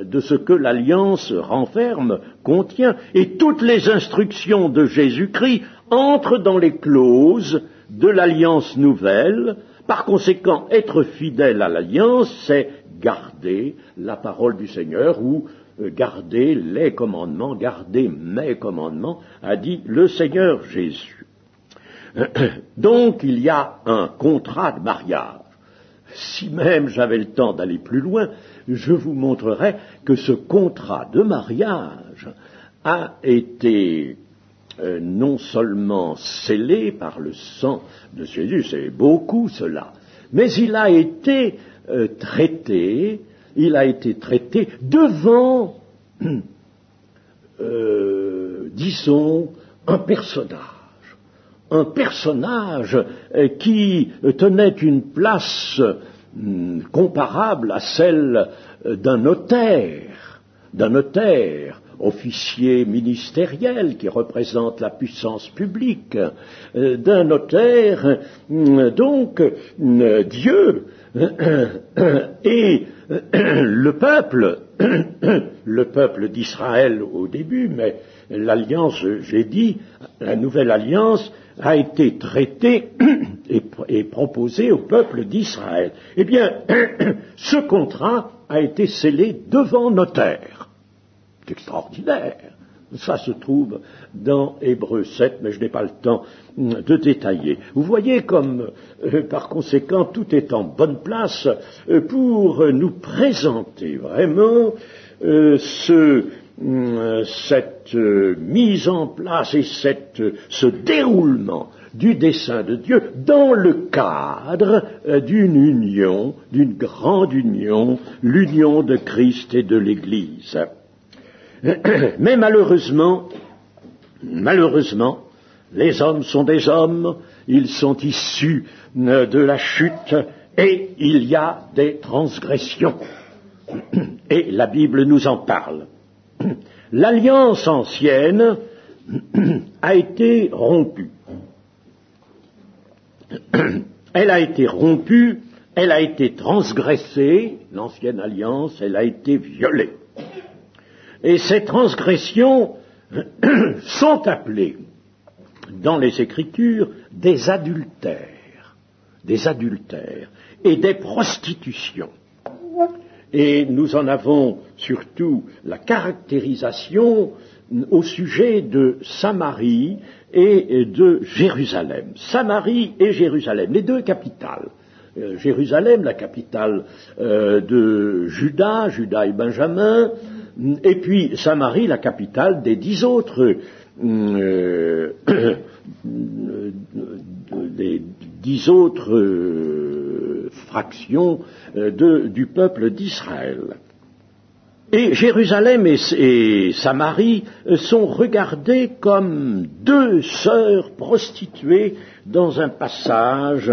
de ce que l'alliance renferme, contient, et toutes les instructions de Jésus-Christ entrent dans les clauses de l'alliance nouvelle. Par conséquent, être fidèle à l'alliance, c'est garder la parole du Seigneur, ou garder les commandements, garder mes commandements, a dit le Seigneur Jésus. Donc, il y a un contrat de mariage. Si même j'avais le temps d'aller plus loin, je vous montrerai que ce contrat de mariage a été non seulement scellé par le sang de Jésus, c'est beaucoup cela, mais il a été traité devant, disons, un personnage qui tenait une place comparable à celle d'un notaire, officier ministériel qui représente la puissance publique, d'un notaire, donc Dieu et le peuple d'Israël au début, mais l'alliance, j'ai dit, la nouvelle alliance a été traitée et proposée au peuple d'Israël. Eh bien, ce contrat a été scellé devant notaire. C'est extraordinaire. Ça se trouve dans Hébreux 7, mais je n'ai pas le temps de détailler. Vous voyez comme, par conséquent, tout est en bonne place pour nous présenter vraiment cette mise en place et ce déroulement du dessein de Dieu dans le cadre d'une union, d'une grande union, l'union de Christ et de l'Église. Mais malheureusement, les hommes sont des hommes, ils sont issus de la chute et il y a des transgressions. Et la Bible nous en parle. L'alliance ancienne a été rompue. Elle a été rompue, elle a été transgressée, l'ancienne alliance, elle a été violée. Et ces transgressions sont appelées dans les Écritures des adultères et des prostitutions. Et nous en avons surtout la caractérisation au sujet de Samarie et de Jérusalem. Samarie et Jérusalem, les deux capitales. Jérusalem, la capitale de Juda et Benjamin, et puis Samarie, la capitale des 10 autres fractions du peuple d'Israël. Et Jérusalem et Samarie sont regardées comme deux sœurs prostituées dans un passage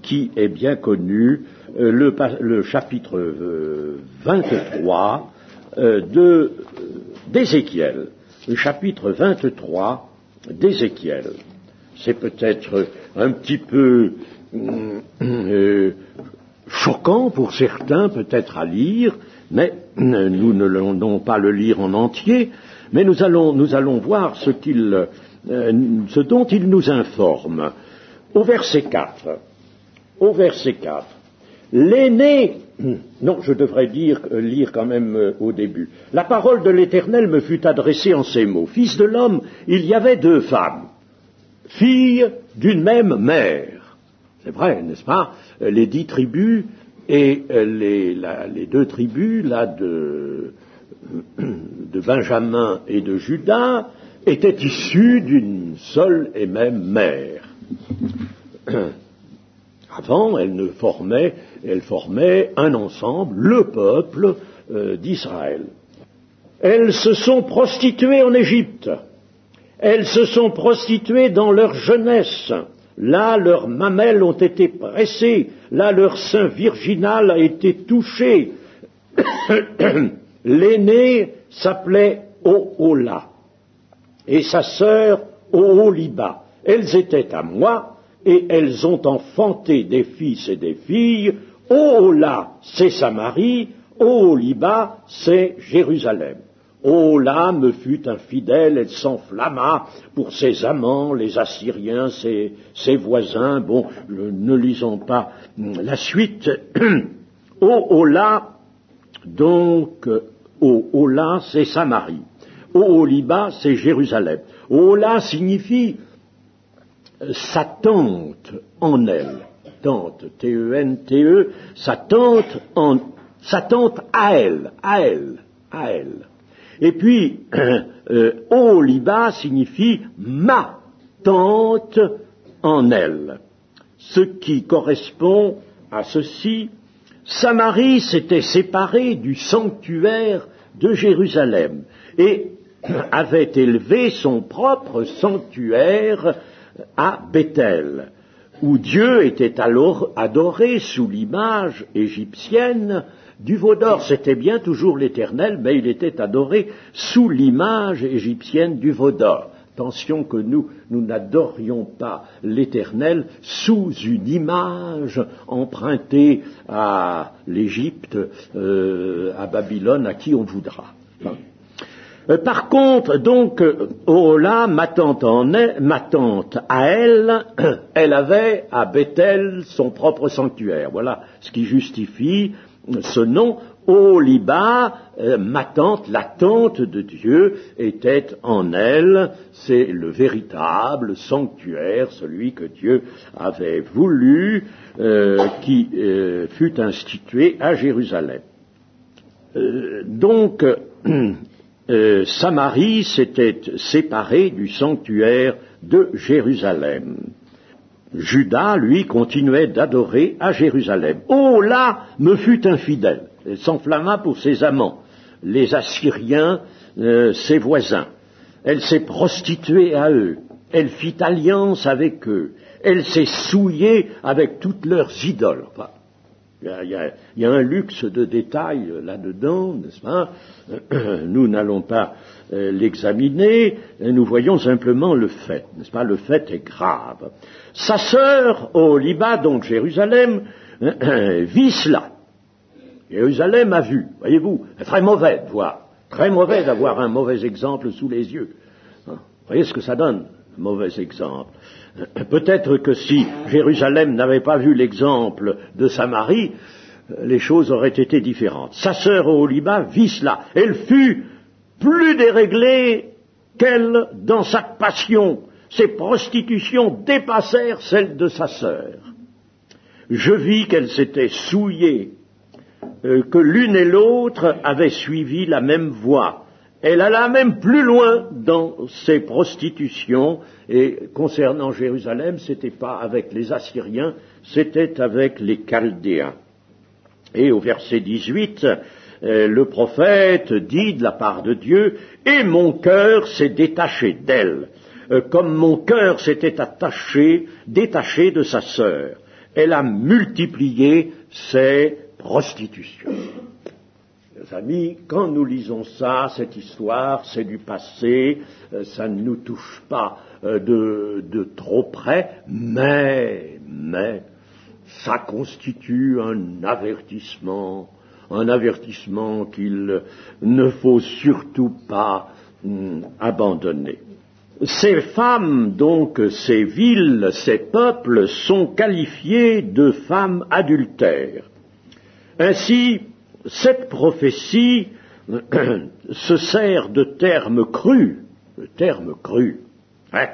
qui est bien connu, le chapitre 23 d'Ézéchiel. Le chapitre 23 d'Ézéchiel. C'est peut-être un petit peu choquant pour certains, peut-être à lire, mais nous n'allons pas le lire en entier, mais nous allons voir ce dont il nous informe. Au verset 4, l'aîné, non, je devrais lire quand même au début. La parole de l'Éternel me fut adressée en ces mots. Fils de l'homme, il y avait 2 femmes, filles d'une même mère. C'est vrai, n'est-ce pas? Les 10 tribus et les 2 tribus là de Benjamin et de Juda étaient issues d'une seule et même mère. Avant, elles formaient un ensemble, le peuple d'Israël. Elles se sont prostituées en Égypte. Elles se sont prostituées dans leur jeunesse. Là, leurs mamelles ont été pressées. Là, leur sein virginal a été touché. L'aînée s'appelait Ohola et sa sœur Oholiba. Elles étaient à moi et elles ont enfanté des fils et des filles. Ohola, c'est Samarie. Oholiba, c'est Jérusalem. Ohola me fut infidèle, elle s'enflamma pour ses amants, les Assyriens, ses voisins. Bon, ne lisons pas la suite. Ohola, donc, Ohola, c'est Samarie. Oholiba, c'est Jérusalem. Ohola signifie sa tante en elle. Tante, T-E-N-T-E, sa tante à elle. Et puis, Oholiba signifie ma tante en elle. Ce qui correspond à ceci, Samarie s'était séparée du sanctuaire de Jérusalem et avait élevé son propre sanctuaire à Béthel, où Dieu était alors adoré sous l'image égyptienne du veau d'or. C'était bien toujours l'Éternel, mais il était adoré sous l'image égyptienne du veau d'or. Attention que nous n'adorions pas l'Éternel sous une image empruntée à l'Égypte, à Babylone, à qui on voudra. Par contre, donc, Ohola, ma tante à elle, elle avait à Béthel son propre sanctuaire. Voilà ce qui justifie ce nom. Oholiba, ma tante, la tante de Dieu, était en elle. C'est le véritable sanctuaire, celui que Dieu avait voulu, qui fut institué à Jérusalem. Donc, Samarie s'était séparée du sanctuaire de Jérusalem. Judas, lui, continuait d'adorer à Jérusalem. Oh, là me fut infidèle. Elle s'enflamma pour ses amants, les Assyriens, ses voisins. Elle s'est prostituée à eux. Elle fit alliance avec eux. Elle s'est souillée avec toutes leurs idoles. Enfin, il y a un luxe de détails là-dedans, n'est-ce pas? Nous n'allons pas l'examiner, nous voyons simplement le fait, n'est-ce pas? Le fait est grave. Sa sœur, Oholiba, donc Jérusalem, vit cela. Jérusalem a vu, voyez-vous, très mauvais de voir, très mauvais d'avoir un mauvais exemple sous les yeux. Vous voyez ce que ça donne, un mauvais exemple. Peut-être que si Jérusalem n'avait pas vu l'exemple de Samarie, les choses auraient été différentes. Sa sœur Oholiba vit cela. Elle fut plus déréglée qu'elle dans sa passion. Ses prostitutions dépassèrent celles de sa sœur. Je vis qu'elle s'était souillée, que l'une et l'autre avaient suivi la même voie. Elle alla même plus loin dans ses prostitutions, et concernant Jérusalem, c'était pas avec les Assyriens, c'était avec les Chaldéens. Et au verset 18, le prophète dit de la part de Dieu, « Et mon cœur s'est détaché d'elle, comme mon cœur s'était détaché de sa sœur. Elle a multiplié ses prostitutions. » Mes amis, quand nous lisons ça, cette histoire, c'est du passé, ça ne nous touche pas de trop près, mais ça constitue un avertissement qu'il ne faut surtout pas abandonner. Ces femmes, donc, ces villes, ces peuples sont qualifiés de femmes adultères. Ainsi, cette prophétie se sert de termes crus,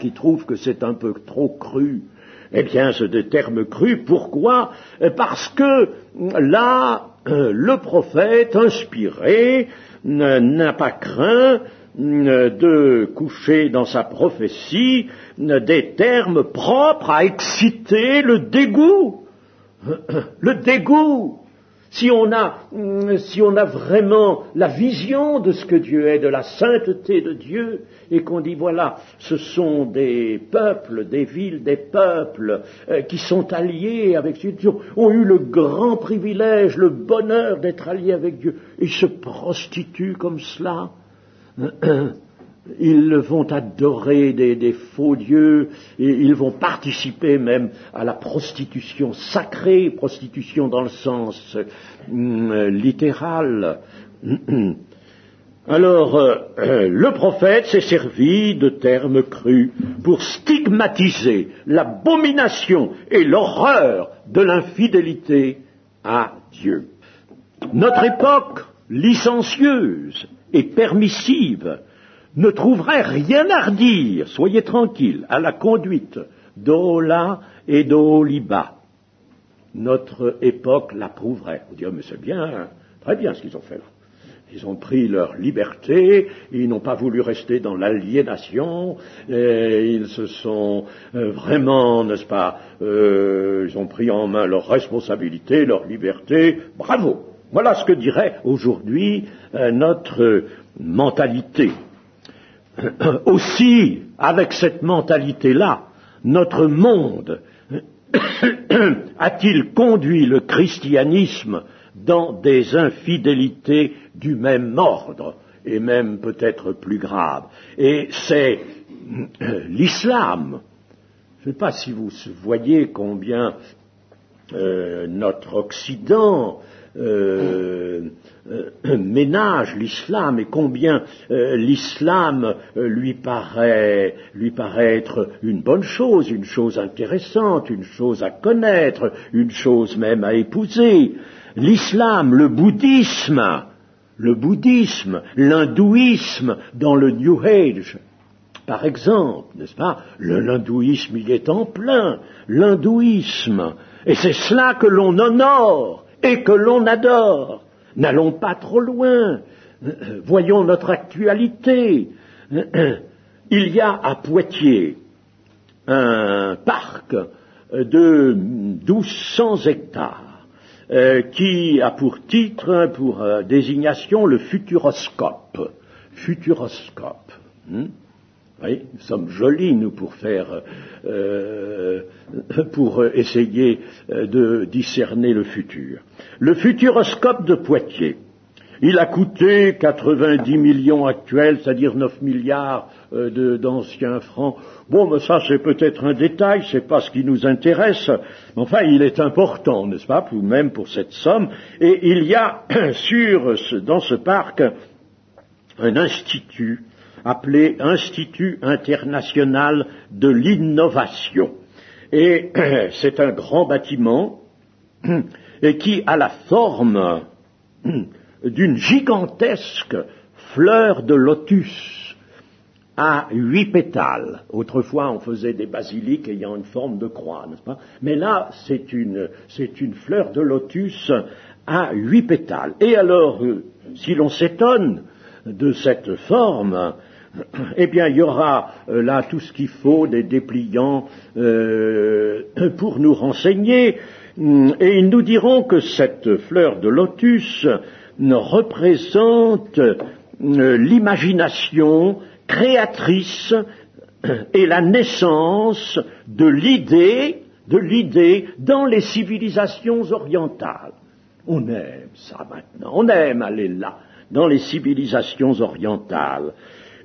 qui trouve que c'est un peu trop cru. Eh bien, c'est des termes crus. Pourquoi? Parce que là, le prophète inspiré n'a pas craint de coucher dans sa prophétie des termes propres à exciter le dégoût. Le dégoût. Si on a vraiment la vision de ce que Dieu est, de la sainteté de Dieu, et qu'on dit voilà, ce sont des peuples, des villes, des peuples qui sont alliés avec Dieu, ont eu le grand privilège, le bonheur d'être alliés avec Dieu, ils se prostituent comme cela. Ils vont adorer des faux dieux, et ils vont participer même à la prostitution sacrée, prostitution dans le sens littéral. Alors, le prophète s'est servi de termes crus pour stigmatiser l'abomination et l'horreur de l'infidélité à Dieu. Notre époque licencieuse et permissive ne trouverait rien à redire, soyez tranquilles, à la conduite d'Ohola et d'Oholiba. Notre époque l'approuverait. Vous direz, mais c'est bien, très bien ce qu'ils ont fait là. Ils ont pris leur liberté, ils n'ont pas voulu rester dans l'aliénation, ils se sont vraiment, n'est-ce pas, ils ont pris en main leur responsabilité, leur liberté, bravo. Voilà ce que dirait aujourd'hui notre mentalité. Aussi, avec cette mentalité-là, notre monde a-t-il conduit le christianisme dans des infidélités du même ordre, et même peut-être plus graves. Et c'est l'islam. Je ne sais pas si vous voyez combien notre Occident ménage l'islam et combien l'islam lui paraît être une bonne chose, une chose intéressante, une chose à connaître, une chose même à épouser. L'islam, le bouddhisme, l'hindouisme dans le New Age, par exemple, n'est-ce pas? L'hindouisme, il est en plein, l'hindouisme. Et c'est cela que l'on honore et que l'on adore. N'allons pas trop loin. Voyons notre actualité. Il y a à Poitiers un parc de 1200 hectares, qui a pour titre, pour désignation, le Futuroscope. Futuroscope. Oui, nous sommes jolis, nous, pour essayer de discerner le futur. Le Futuroscope de Poitiers. Il a coûté 90 millions actuels, c'est-à-dire 9 milliards d'anciens francs. Bon, mais ça, c'est peut-être un détail, c'est pas ce qui nous intéresse. Enfin, il est important, n'est-ce pas, même pour cette somme. Et il y a dans ce parc un institut appelé Institut international de l'innovation. Et c'est un grand bâtiment et qui a la forme d'une gigantesque fleur de lotus à 8 pétales. Autrefois, on faisait des basiliques ayant une forme de croix, n'est-ce pas? Mais là, c'est une fleur de lotus à 8 pétales. Et alors, si l'on s'étonne de cette forme, eh bien, il y aura là tout ce qu'il faut, des dépliants pour nous renseigner, et ils nous diront que cette fleur de lotus représente l'imagination créatrice et la naissance de l'idée dans les civilisations orientales. On aime ça maintenant, on aime aller là, dans les civilisations orientales.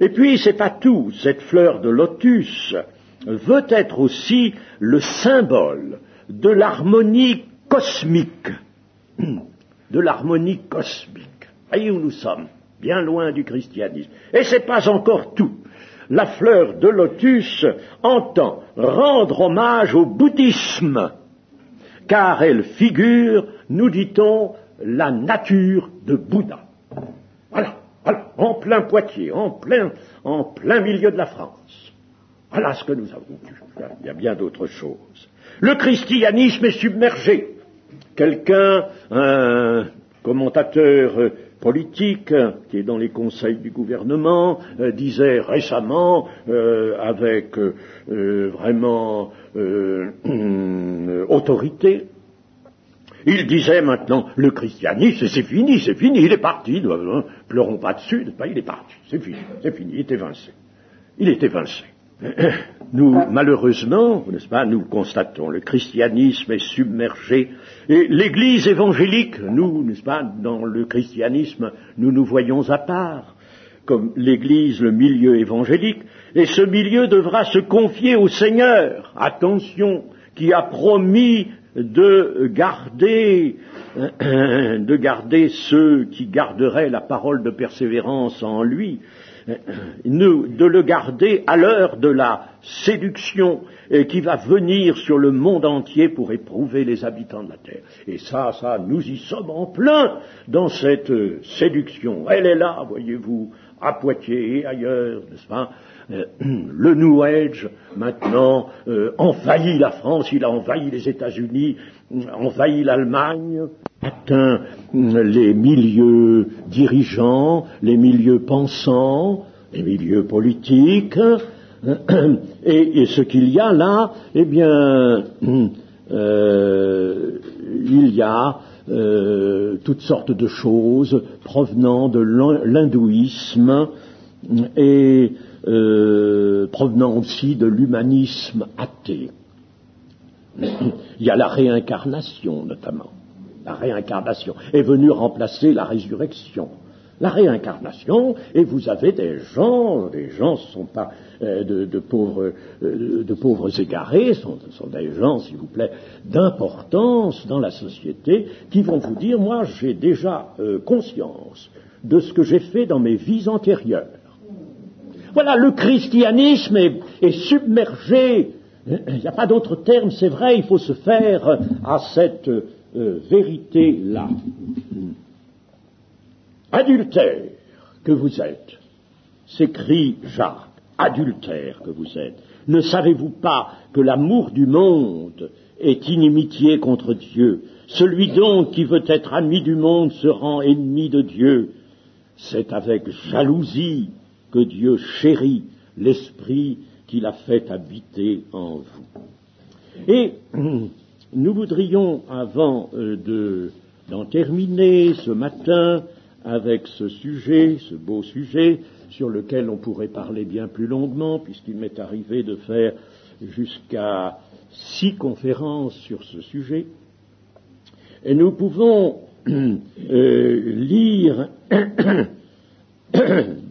Et puis, c'est pas tout, cette fleur de lotus veut être aussi le symbole de l'harmonie cosmique. De l'harmonie cosmique. Voyez où nous sommes, bien loin du christianisme. Et c'est pas encore tout. La fleur de lotus entend rendre hommage au bouddhisme, car elle figure, nous dit-on, la nature de Bouddha. Voilà, en plein Poitiers, en plein milieu de la France. Voilà ce que nous avons vu. Il y a bien d'autres choses. Le christianisme est submergé. Quelqu'un, un commentateur politique qui est dans les conseils du gouvernement, disait récemment, avec vraiment autorité, il disait maintenant, le christianisme, c'est fini, il est parti, pleurons pas dessus, il est parti, c'est fini, il est évincé. Il est évincé. Nous, malheureusement, n'est-ce pas, nous constatons, le christianisme est submergé, et l'Église évangélique, nous, n'est-ce pas, dans le christianisme, nous voyons à part, comme l'Église, le milieu évangélique, et ce milieu devra se confier au Seigneur, attention, qui a promis de garder ceux qui garderaient la parole de persévérance en lui, de le garder à l'heure de la séduction qui va venir sur le monde entier pour éprouver les habitants de la terre. Et ça, nous y sommes en plein dans cette séduction. Elle est là, voyez-vous, à Poitiers et ailleurs, n'est-ce pas? Le New Age, maintenant, envahit la France, il a envahi les États-Unis, envahi l'Allemagne, atteint les milieux dirigeants, les milieux pensants, les milieux politiques, et ce qu'il y a là, eh bien, il y a toutes sortes de choses provenant de l'hindouisme et provenant aussi de l'humanisme athée. Il y a la réincarnation, notamment. La réincarnation est venue remplacer la résurrection. La réincarnation, et vous avez des gens, ce ne sont pas de pauvres égarés, ce sont des gens, s'il vous plaît, d'importance dans la société, qui vont vous dire, moi j'ai déjà conscience de ce que j'ai fait dans mes vies antérieures. Voilà, le christianisme est submergé, il n'y a pas d'autre terme, c'est vrai, il faut se faire à cette vérité-là. Adultère que vous êtes, s'écrie Jacques, adultère que vous êtes. Ne savez-vous pas que l'amour du monde est inimitié contre Dieu? Celui donc qui veut être ami du monde se rend ennemi de Dieu. C'est avec jalousie que Dieu chérit l'esprit qu'il a fait habiter en vous. Et nous voudrions, avant d'en terminer ce matin avec ce sujet, ce beau sujet, sur lequel on pourrait parler bien plus longuement, puisqu'il m'est arrivé de faire jusqu'à 6 conférences sur ce sujet, et nous pouvons lire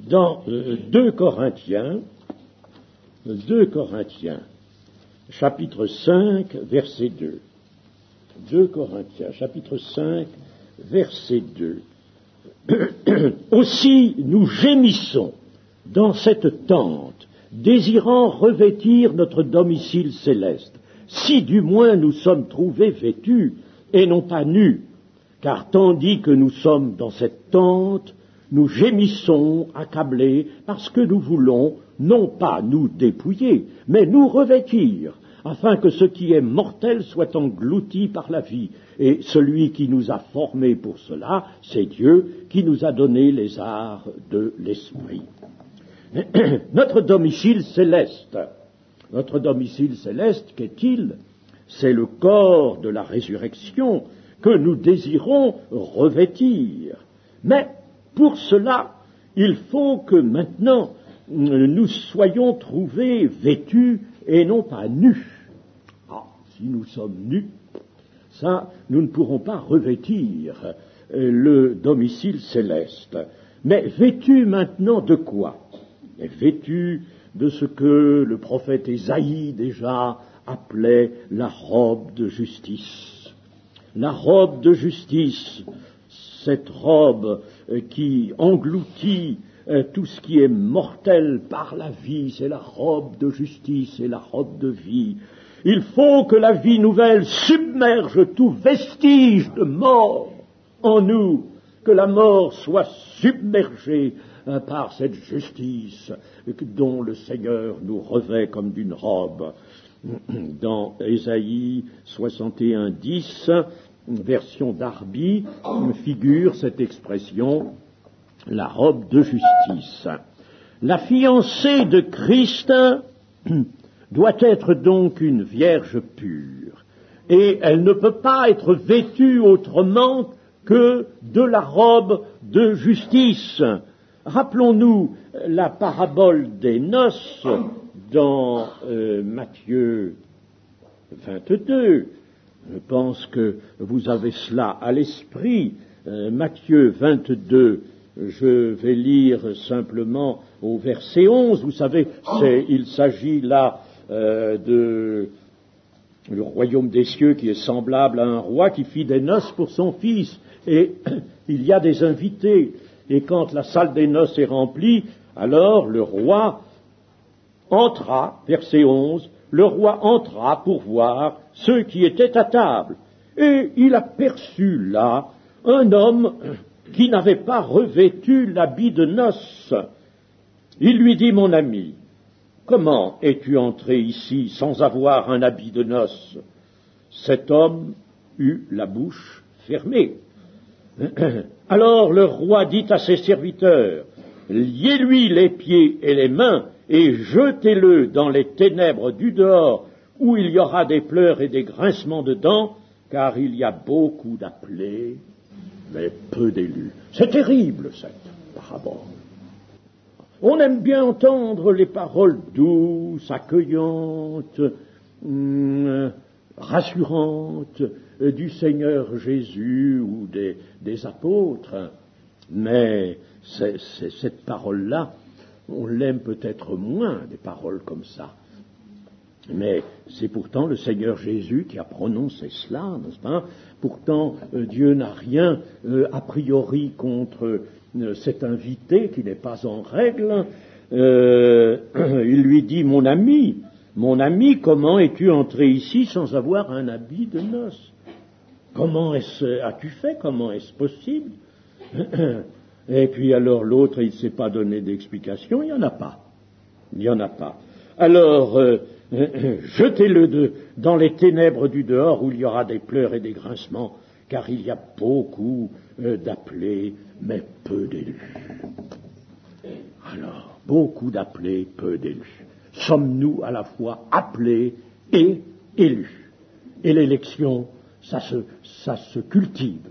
dans 2 Corinthiens, chapitre 5, verset 2. 2 Corinthiens, chapitre 5, verset 2. Aussi nous gémissons dans cette tente, désirant revêtir notre domicile céleste, si du moins nous sommes trouvés vêtus et non pas nus, car tandis que nous sommes dans cette tente, nous gémissons accablés parce que nous voulons non pas nous dépouiller, mais nous revêtir, afin que ce qui est mortel soit englouti par la vie. Et celui qui nous a formés pour cela, c'est Dieu qui nous a donné les arts de l'esprit. Notre domicile céleste, qu'est-il? C'est le corps de la résurrection que nous désirons revêtir. Mais pour cela, il faut que maintenant nous soyons trouvés vêtus et non pas nus. Si nous sommes nus, ça, nous ne pourrons pas revêtir le domicile céleste. Mais vêtus maintenant de quoi? Vêtus de ce que le prophète Ésaïe déjà appelait la robe de justice. La robe de justice, cette robe qui engloutit tout ce qui est mortel par la vie, c'est la robe de justice et la robe de vie. Il faut que la vie nouvelle submerge tout vestige de mort en nous, que la mort soit submergée par cette justice dont le Seigneur nous revêt comme d'une robe. Dans Ésaïe 61, 10, version Darby, figure cette expression, la robe de justice. La fiancée de Christ doit être donc une vierge pure, et elle ne peut pas être vêtue autrement que de la robe de justice. Rappelons-nous la parabole des noces dans Matthieu 22. Je pense que vous avez cela à l'esprit. Matthieu 22, je vais lire simplement au verset 11. Vous savez, il s'agit là le royaume des cieux qui est semblable à un roi qui fit des noces pour son fils. Et il y a des invités. Et quand la salle des noces est remplie, alors le roi entra, verset 11, le roi entra pour voir ceux qui étaient à table. Et il aperçut là un homme qui n'avait pas revêtu l'habit de noces. Il lui dit, mon ami, comment es-tu entré ici sans avoir un habit de noces? Cet homme eut la bouche fermée. Alors le roi dit à ses serviteurs, liez-lui les pieds et les mains et jetez-le dans les ténèbres du dehors, où il y aura des pleurs et des grincements de dents, car il y a beaucoup d'appelés, mais peu d'élus. C'est terrible, cette parabole. On aime bien entendre les paroles douces, accueillantes, rassurantes du Seigneur Jésus ou des apôtres, mais cette parole-là, on l'aime peut-être moins, des paroles comme ça. Mais c'est pourtant le Seigneur Jésus qui a prononcé cela, n'est-ce pas? Pourtant, Dieu n'a rien a priori contre cet invité qui n'est pas en règle. Il lui dit, mon ami, comment es-tu entré ici sans avoir un habit de noces? Comment as-tu fait? Comment est-ce possible? Et puis alors l'autre, il ne s'est pas donné d'explication, il n'y en a pas. Alors, jetez-le dans les ténèbres du dehors où il y aura des pleurs et des grincements, car il y a beaucoup d'appelés, mais peu d'élus. Alors, beaucoup d'appelés, peu d'élus. Sommes-nous à la fois appelés et élu. Et l'élection, ça se cultive,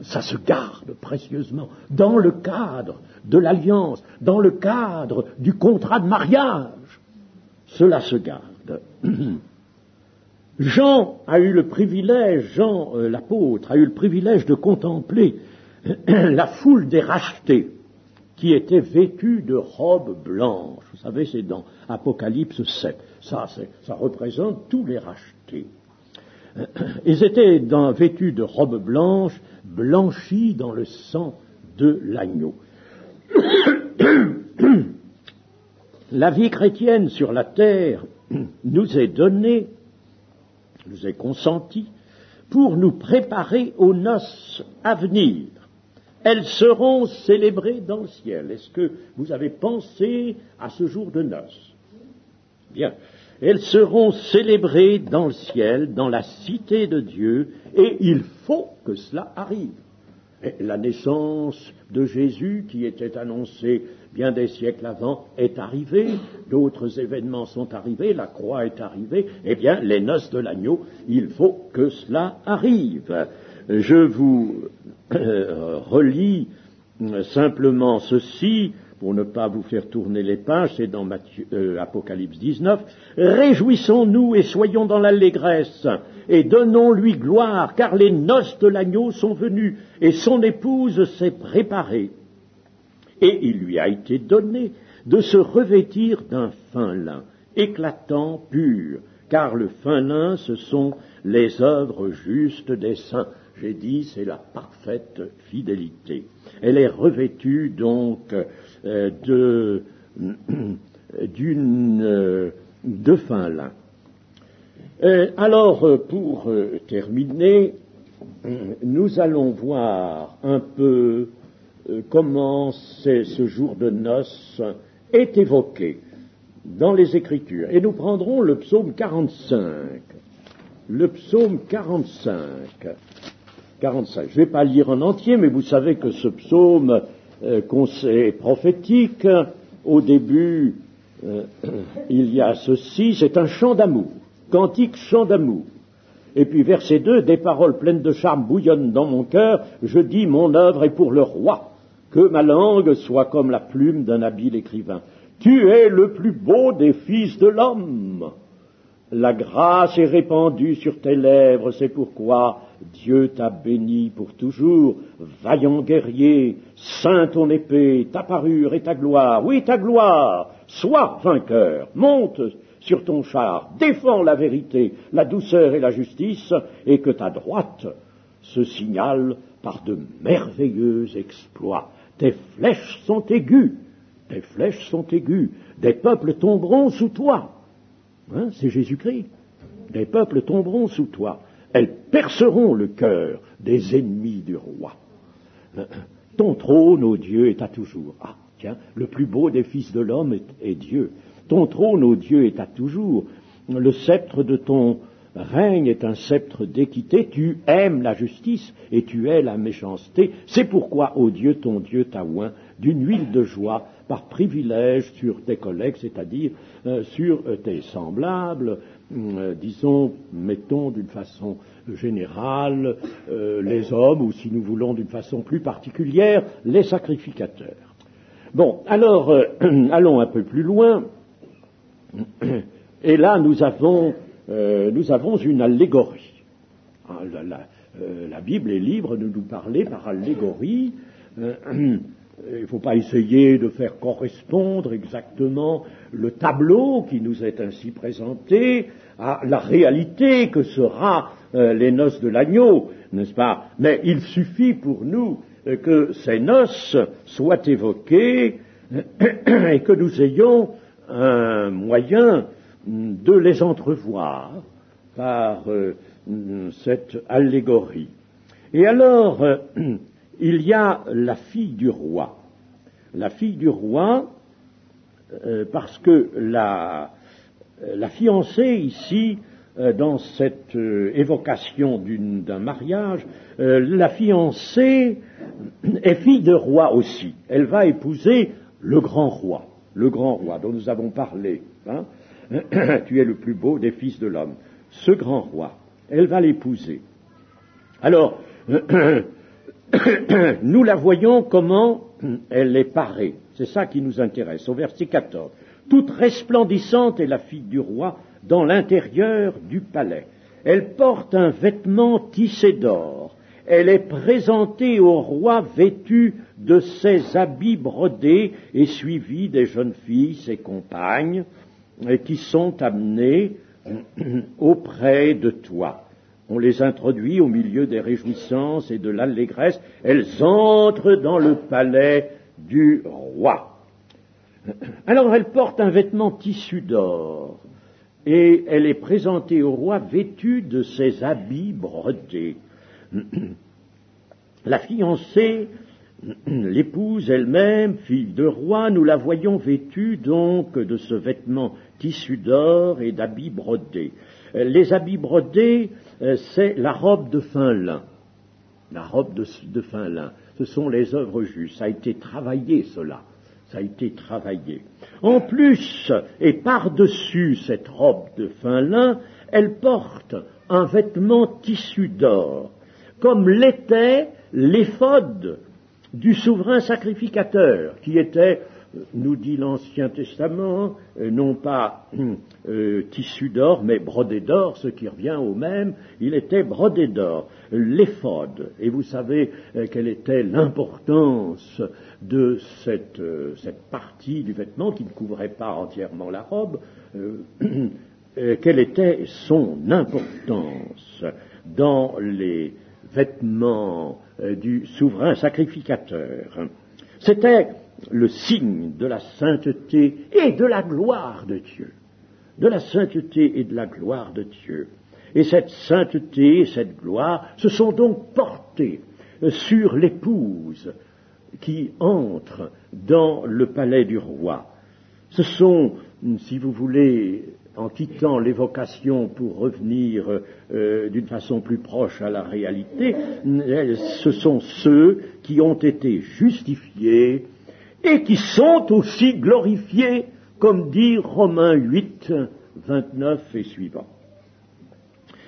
ça se garde précieusement dans le cadre de l'alliance, dans le cadre du contrat de mariage. Cela se garde. Jean a eu le privilège, Jean l'apôtre, a eu le privilège de contempler la foule des rachetés qui étaient vêtus de robes blanches. Vous savez, c'est dans Apocalypse 7. Ça représente tous les rachetés. Ils étaient vêtus de robes blanches, blanchies dans le sang de l'agneau. La vie chrétienne sur la terre nous est donnée, nous est consentie, pour nous préparer aux noces à venir. Elles seront célébrées dans le ciel. Est-ce que vous avez pensé à ce jour de noces? Bien. Elles seront célébrées dans le ciel, dans la cité de Dieu, et il faut que cela arrive. Et la naissance de Jésus, qui était annoncée bien des siècles avant, est arrivée, d'autres événements sont arrivés, la croix est arrivée, eh bien, les noces de l'agneau, il faut que cela arrive. Je vous relis simplement ceci, pour ne pas vous faire tourner les pages, c'est dans Apocalypse 19. « Réjouissons-nous et soyons dans l'allégresse, et donnons-lui gloire, car les noces de l'agneau sont venues, et son épouse s'est préparée. Et il lui a été donné de se revêtir d'un fin lin, éclatant, pur, car le fin lin, ce sont les œuvres justes des saints. » J'ai dit, c'est la parfaite fidélité. Elle est revêtue donc de fin lin. Alors, pour terminer, nous allons voir un peu comment ce jour de noces est évoqué dans les Écritures. Et nous prendrons le psaume 45. Le psaume 45. Je ne vais pas lire en entier, mais vous savez que ce psaume est prophétique. Au début, il y a ceci, c'est un chant d'amour, cantique chant d'amour. Et puis verset 2, des paroles pleines de charme bouillonnent dans mon cœur, je dis mon œuvre est pour le roi, que ma langue soit comme la plume d'un habile écrivain. Tu es le plus beau des fils de l'homme. La grâce est répandue sur tes lèvres, c'est pourquoi Dieu t'a béni pour toujours. Vaillant guerrier, ceins ton épée, ta parure et ta gloire. Oui, ta gloire, sois vainqueur, monte sur ton char, défends la vérité, la douceur et la justice, et que ta droite se signale par de merveilleux exploits. Tes flèches sont aiguës, des peuples tomberont sous toi. C'est Jésus-Christ. Des peuples tomberont sous toi. Elles perceront le cœur des ennemis du roi. Ton trône, ô Dieu, est à toujours. Ah, tiens, le plus beau des fils de l'homme est Dieu. Ton trône, ô Dieu, est à toujours. Le sceptre de ton règne est un sceptre d'équité. Tu aimes la justice et tu hais la méchanceté. C'est pourquoi, ô Dieu, ton Dieu t'a oint d'une huile de joie par privilège sur tes collègues, c'est-à-dire sur tes semblables, mettons d'une façon générale les hommes, ou si nous voulons d'une façon plus particulière, les sacrificateurs. Bon, alors, allons un peu plus loin, et là nous avons une allégorie. La Bible est libre de nous parler par allégorie. Il ne faut pas essayer de faire correspondre exactement le tableau qui nous est ainsi présenté à la réalité que sera les noces de l'agneau, n'est-ce pas? Mais il suffit pour nous que ces noces soient évoquées et que nous ayons un moyen de les entrevoir par cette allégorie. Et alors, il y a la fille du roi. La fille du roi, parce que la fiancée ici, dans cette évocation d'un mariage, la fiancée est fille de roi aussi. Elle va épouser le grand roi dont nous avons parlé. Tu es le plus beau des fils de l'homme. ce grand roi. Elle va l'épouser. Alors, nous la voyons comment elle est parée. C'est ça qui nous intéresse, au verset 14. Toute resplendissante est la fille du roi dans l'intérieur du palais. Elle porte un vêtement tissé d'or. Elle est présentée au roi vêtue de ses habits brodés et suivie des jeunes filles, ses compagnes, qui sont amenées auprès de toi. On les introduit au milieu des réjouissances et de l'allégresse. Elles entrent dans le palais du roi. Alors elle porte un vêtement tissu d'or et elle est présentée au roi vêtue de ses habits brodés. La fiancée, l'épouse elle-même, fille de roi, nous la voyons vêtue donc de ce vêtement tissu d'or et d'habits brodés. Les habits brodés, c'est la robe de fin lin. La robe de fin lin. Ce sont les œuvres justes. Ça a été travaillé, cela. Ça a été travaillé. En plus, et par-dessus cette robe de fin lin, elle porte un vêtement tissu d'or, comme l'était l'éphod du souverain sacrificateur, qui était, nous dit l'Ancien Testament, non pas tissu d'or, mais brodé d'or, ce qui revient au même, il était brodé d'or, l'éphod. Et vous savez quelle était l'importance de cette partie du vêtement qui ne couvrait pas entièrement la robe, quelle était son importance dans les vêtements du souverain sacrificateur. C'était le signe de la sainteté et de la gloire de Dieu. De la sainteté et de la gloire de Dieu. Et cette sainteté et cette gloire se sont donc portées sur l'épouse qui entre dans le palais du roi. Ce sont, si vous voulez, en quittant l'évocation pour revenir d'une façon plus proche à la réalité, ce sont ceux qui ont été justifiés et qui sont aussi glorifiés, comme dit Romains 8, 29 et suivant.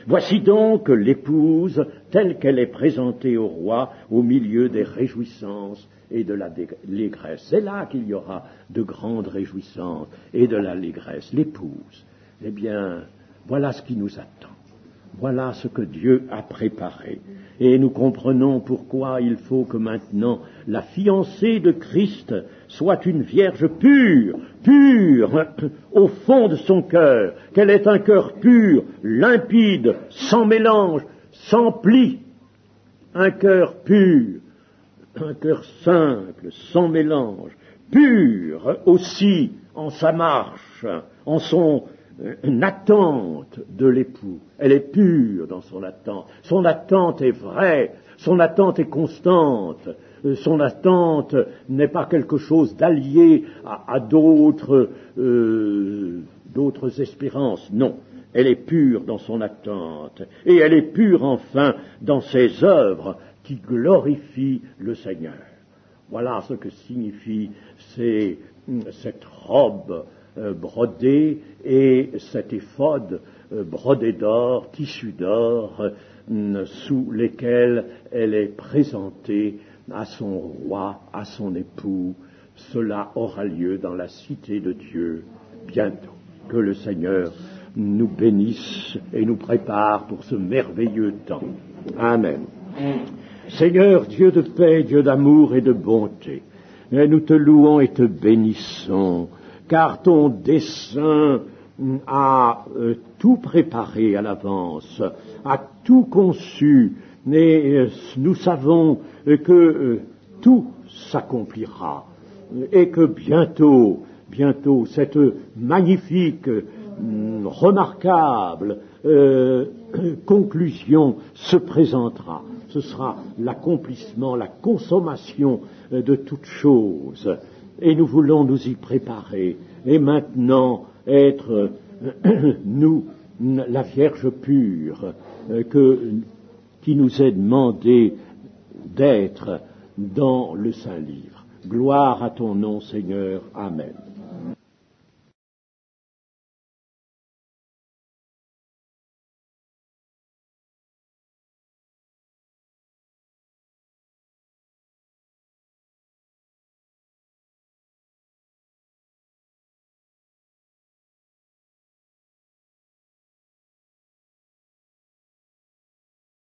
Voici donc l'épouse telle qu'elle est présentée au roi au milieu des réjouissances et de l'allégresse. C'est là qu'il y aura de grandes réjouissances et de l'allégresse. L'épouse. Eh bien, voilà ce qui nous attend. Voilà ce que Dieu a préparé. Et nous comprenons pourquoi il faut que maintenant la fiancée de Christ soit une vierge pure, pure au fond de son cœur, qu'elle ait un cœur pur, limpide, sans mélange, sans pli, un cœur pur, un cœur simple, sans mélange, pur aussi en sa marche, en son attente de l'époux. Elle est pure dans son attente. Son attente est vraie, son attente est constante. Son attente n'est pas quelque chose d'allié à d'autres espérances. Non, elle est pure dans son attente. Et elle est pure enfin dans ses œuvres qui glorifient le Seigneur. Voilà ce que signifie cette robe brodée et cet éphod brodé d'or, tissu d'or, sous lesquels elle est présentée à son roi, à son époux. Cela aura lieu dans la cité de Dieu bientôt. Que le Seigneur nous bénisse et nous prépare pour ce merveilleux temps. Amen. Seigneur, Dieu de paix, Dieu d'amour et de bonté, nous te louons et te bénissons, car ton dessein a tout préparé à l'avance, a tout conçu, et nous savons que tout s'accomplira, et que bientôt, cette magnifique, remarquable conclusion se présentera. Ce sera l'accomplissement, la consommation de toutes choses. Et nous voulons nous y préparer. Et maintenant, être, nous, la Vierge pure, qui nous est demandé d'être dans le Saint-Livre. Gloire à ton nom, Seigneur. Amen.